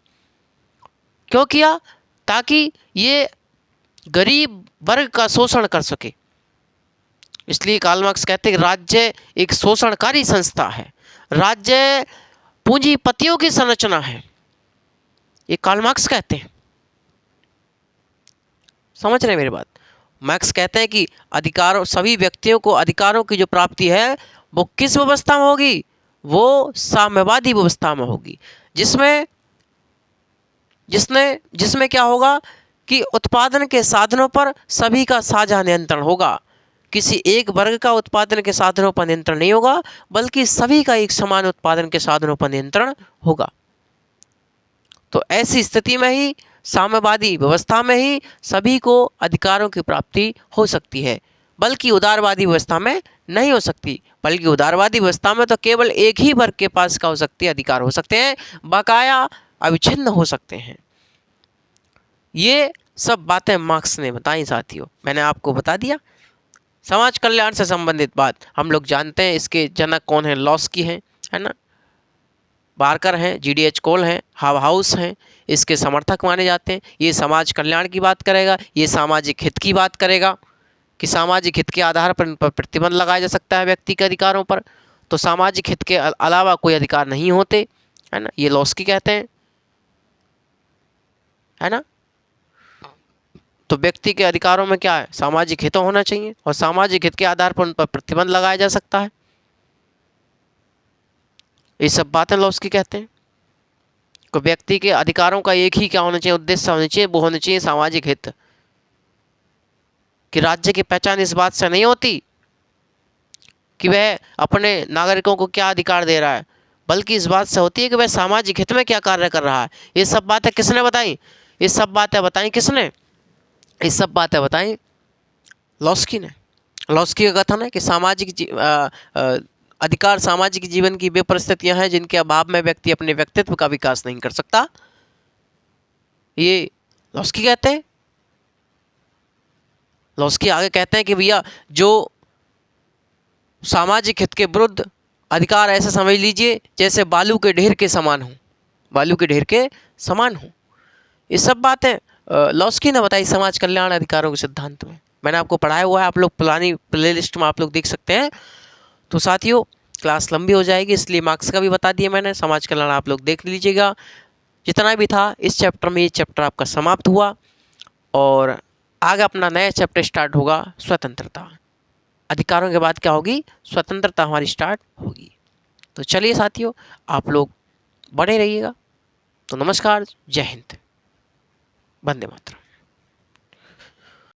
S1: क्यों किया? ताकि ये गरीब वर्ग का शोषण कर सके। इसलिए कार्ल मार्क्स कहते हैं कि राज्य एक शोषणकारी संस्था है, राज्य पूंजीपतियों की संरचना है, ये कार्ल मार्क्स कहते हैं। समझ रहे हैं मेरी बात? मार्क्स कहते हैं कि अधिकारों, सभी व्यक्तियों को अधिकारों की जो प्राप्ति है वो किस व्यवस्था में होगी, वो साम्यवादी व्यवस्था में होगी, जिसमें क्या होगा कि उत्पादन के साधनों पर सभी का साझा नियंत्रण होगा। किसी एक वर्ग का उत्पादन के साधनों पर नियंत्रण नहीं होगा, बल्कि सभी का एक समान उत्पादन के साधनों पर नियंत्रण होगा। तो ऐसी स्थिति में ही, साम्यवादी व्यवस्था में ही सभी को अधिकारों की प्राप्ति हो सकती है, बल्कि उदारवादी व्यवस्था में नहीं हो सकती। बल्कि उदारवादी व्यवस्था में तो केवल एक ही वर्ग के पास का हो सकती है, अधिकार हो सकते हैं, बकाया अविच्छिन्न हो सकते हैं। ये सब बातें मार्क्स ने बताई साथियों, मैंने आपको बता दिया। समाज कल्याण से संबंधित बात हम लोग जानते हैं, इसके जनक कौन है, लॉस्की हैं, है ना, बार्कर हैं, GDH कोल हैं, हाउस हैं, इसके समर्थक माने जाते हैं। ये समाज कल्याण की बात करेगा, ये सामाजिक हित की बात करेगा कि सामाजिक हित के आधार पर इन पर प्रतिबंध लगाया जा सकता है व्यक्ति के अधिकारों पर, तो सामाजिक हित के अलावा कोई अधिकार नहीं होते, है ना, ये लॉस्की कहते हैं, है ना। तो व्यक्ति के अधिकारों में क्या है, सामाजिक हित होना चाहिए, और सामाजिक हित के आधार पर उन पर प्रतिबंध लगाया जा सकता है। ये सब बातें लॉस्की कहते हैं। तो व्यक्ति के अधिकारों का एक ही क्या होना चाहिए, उद्देश्य होना चाहिए, वो होना चाहिए सामाजिक हित। कि राज्य की पहचान इस बात से नहीं होती कि वह अपने नागरिकों को क्या अधिकार दे रहा है, बल्कि इस बात से होती है कि वह सामाजिक हित में क्या कार्य कर रहा है। ये सब बातें किसने बताई, ये सब बातें बताई किसने, ये सब बातें बताई लॉस्की ने। लॉस्की का कथन है कि अधिकार सामाजिक जीवन की वे परिस्थितियां हैं जिनके अभाव में व्यक्ति अपने व्यक्तित्व का विकास नहीं कर सकता, ये लॉस्की कहते हैं। लॉस्की आगे कहते हैं कि भैया जो सामाजिक हित के विरुद्ध अधिकार ऐसे समझ लीजिए जैसे बालू के ढेर के समान हो, बालू के ढेर के समान हो। ये सब बातें लॉस्की ने बताई समाज कल्याण अधिकारों के सिद्धांत में, मैंने आपको पढ़ाया हुआ है, आप लोग पुरानी प्लेलिस्ट में आप लोग देख सकते हैं। तो साथियों क्लास लंबी हो जाएगी, इसलिए मार्क्स का भी बता दिया मैंने, समाज कल्याण आप लोग देख लीजिएगा। जितना भी था इस चैप्टर में, ये चैप्टर आपका समाप्त हुआ, और आगे अपना नया चैप्टर स्टार्ट होगा, स्वतंत्रता। अधिकारों के बाद क्या होगी, स्वतंत्रता हमारी स्टार्ट होगी। तो चलिए साथियों, आप लोग बने रहिएगा। तो नमस्कार, जय हिंद, वंदे मातरम।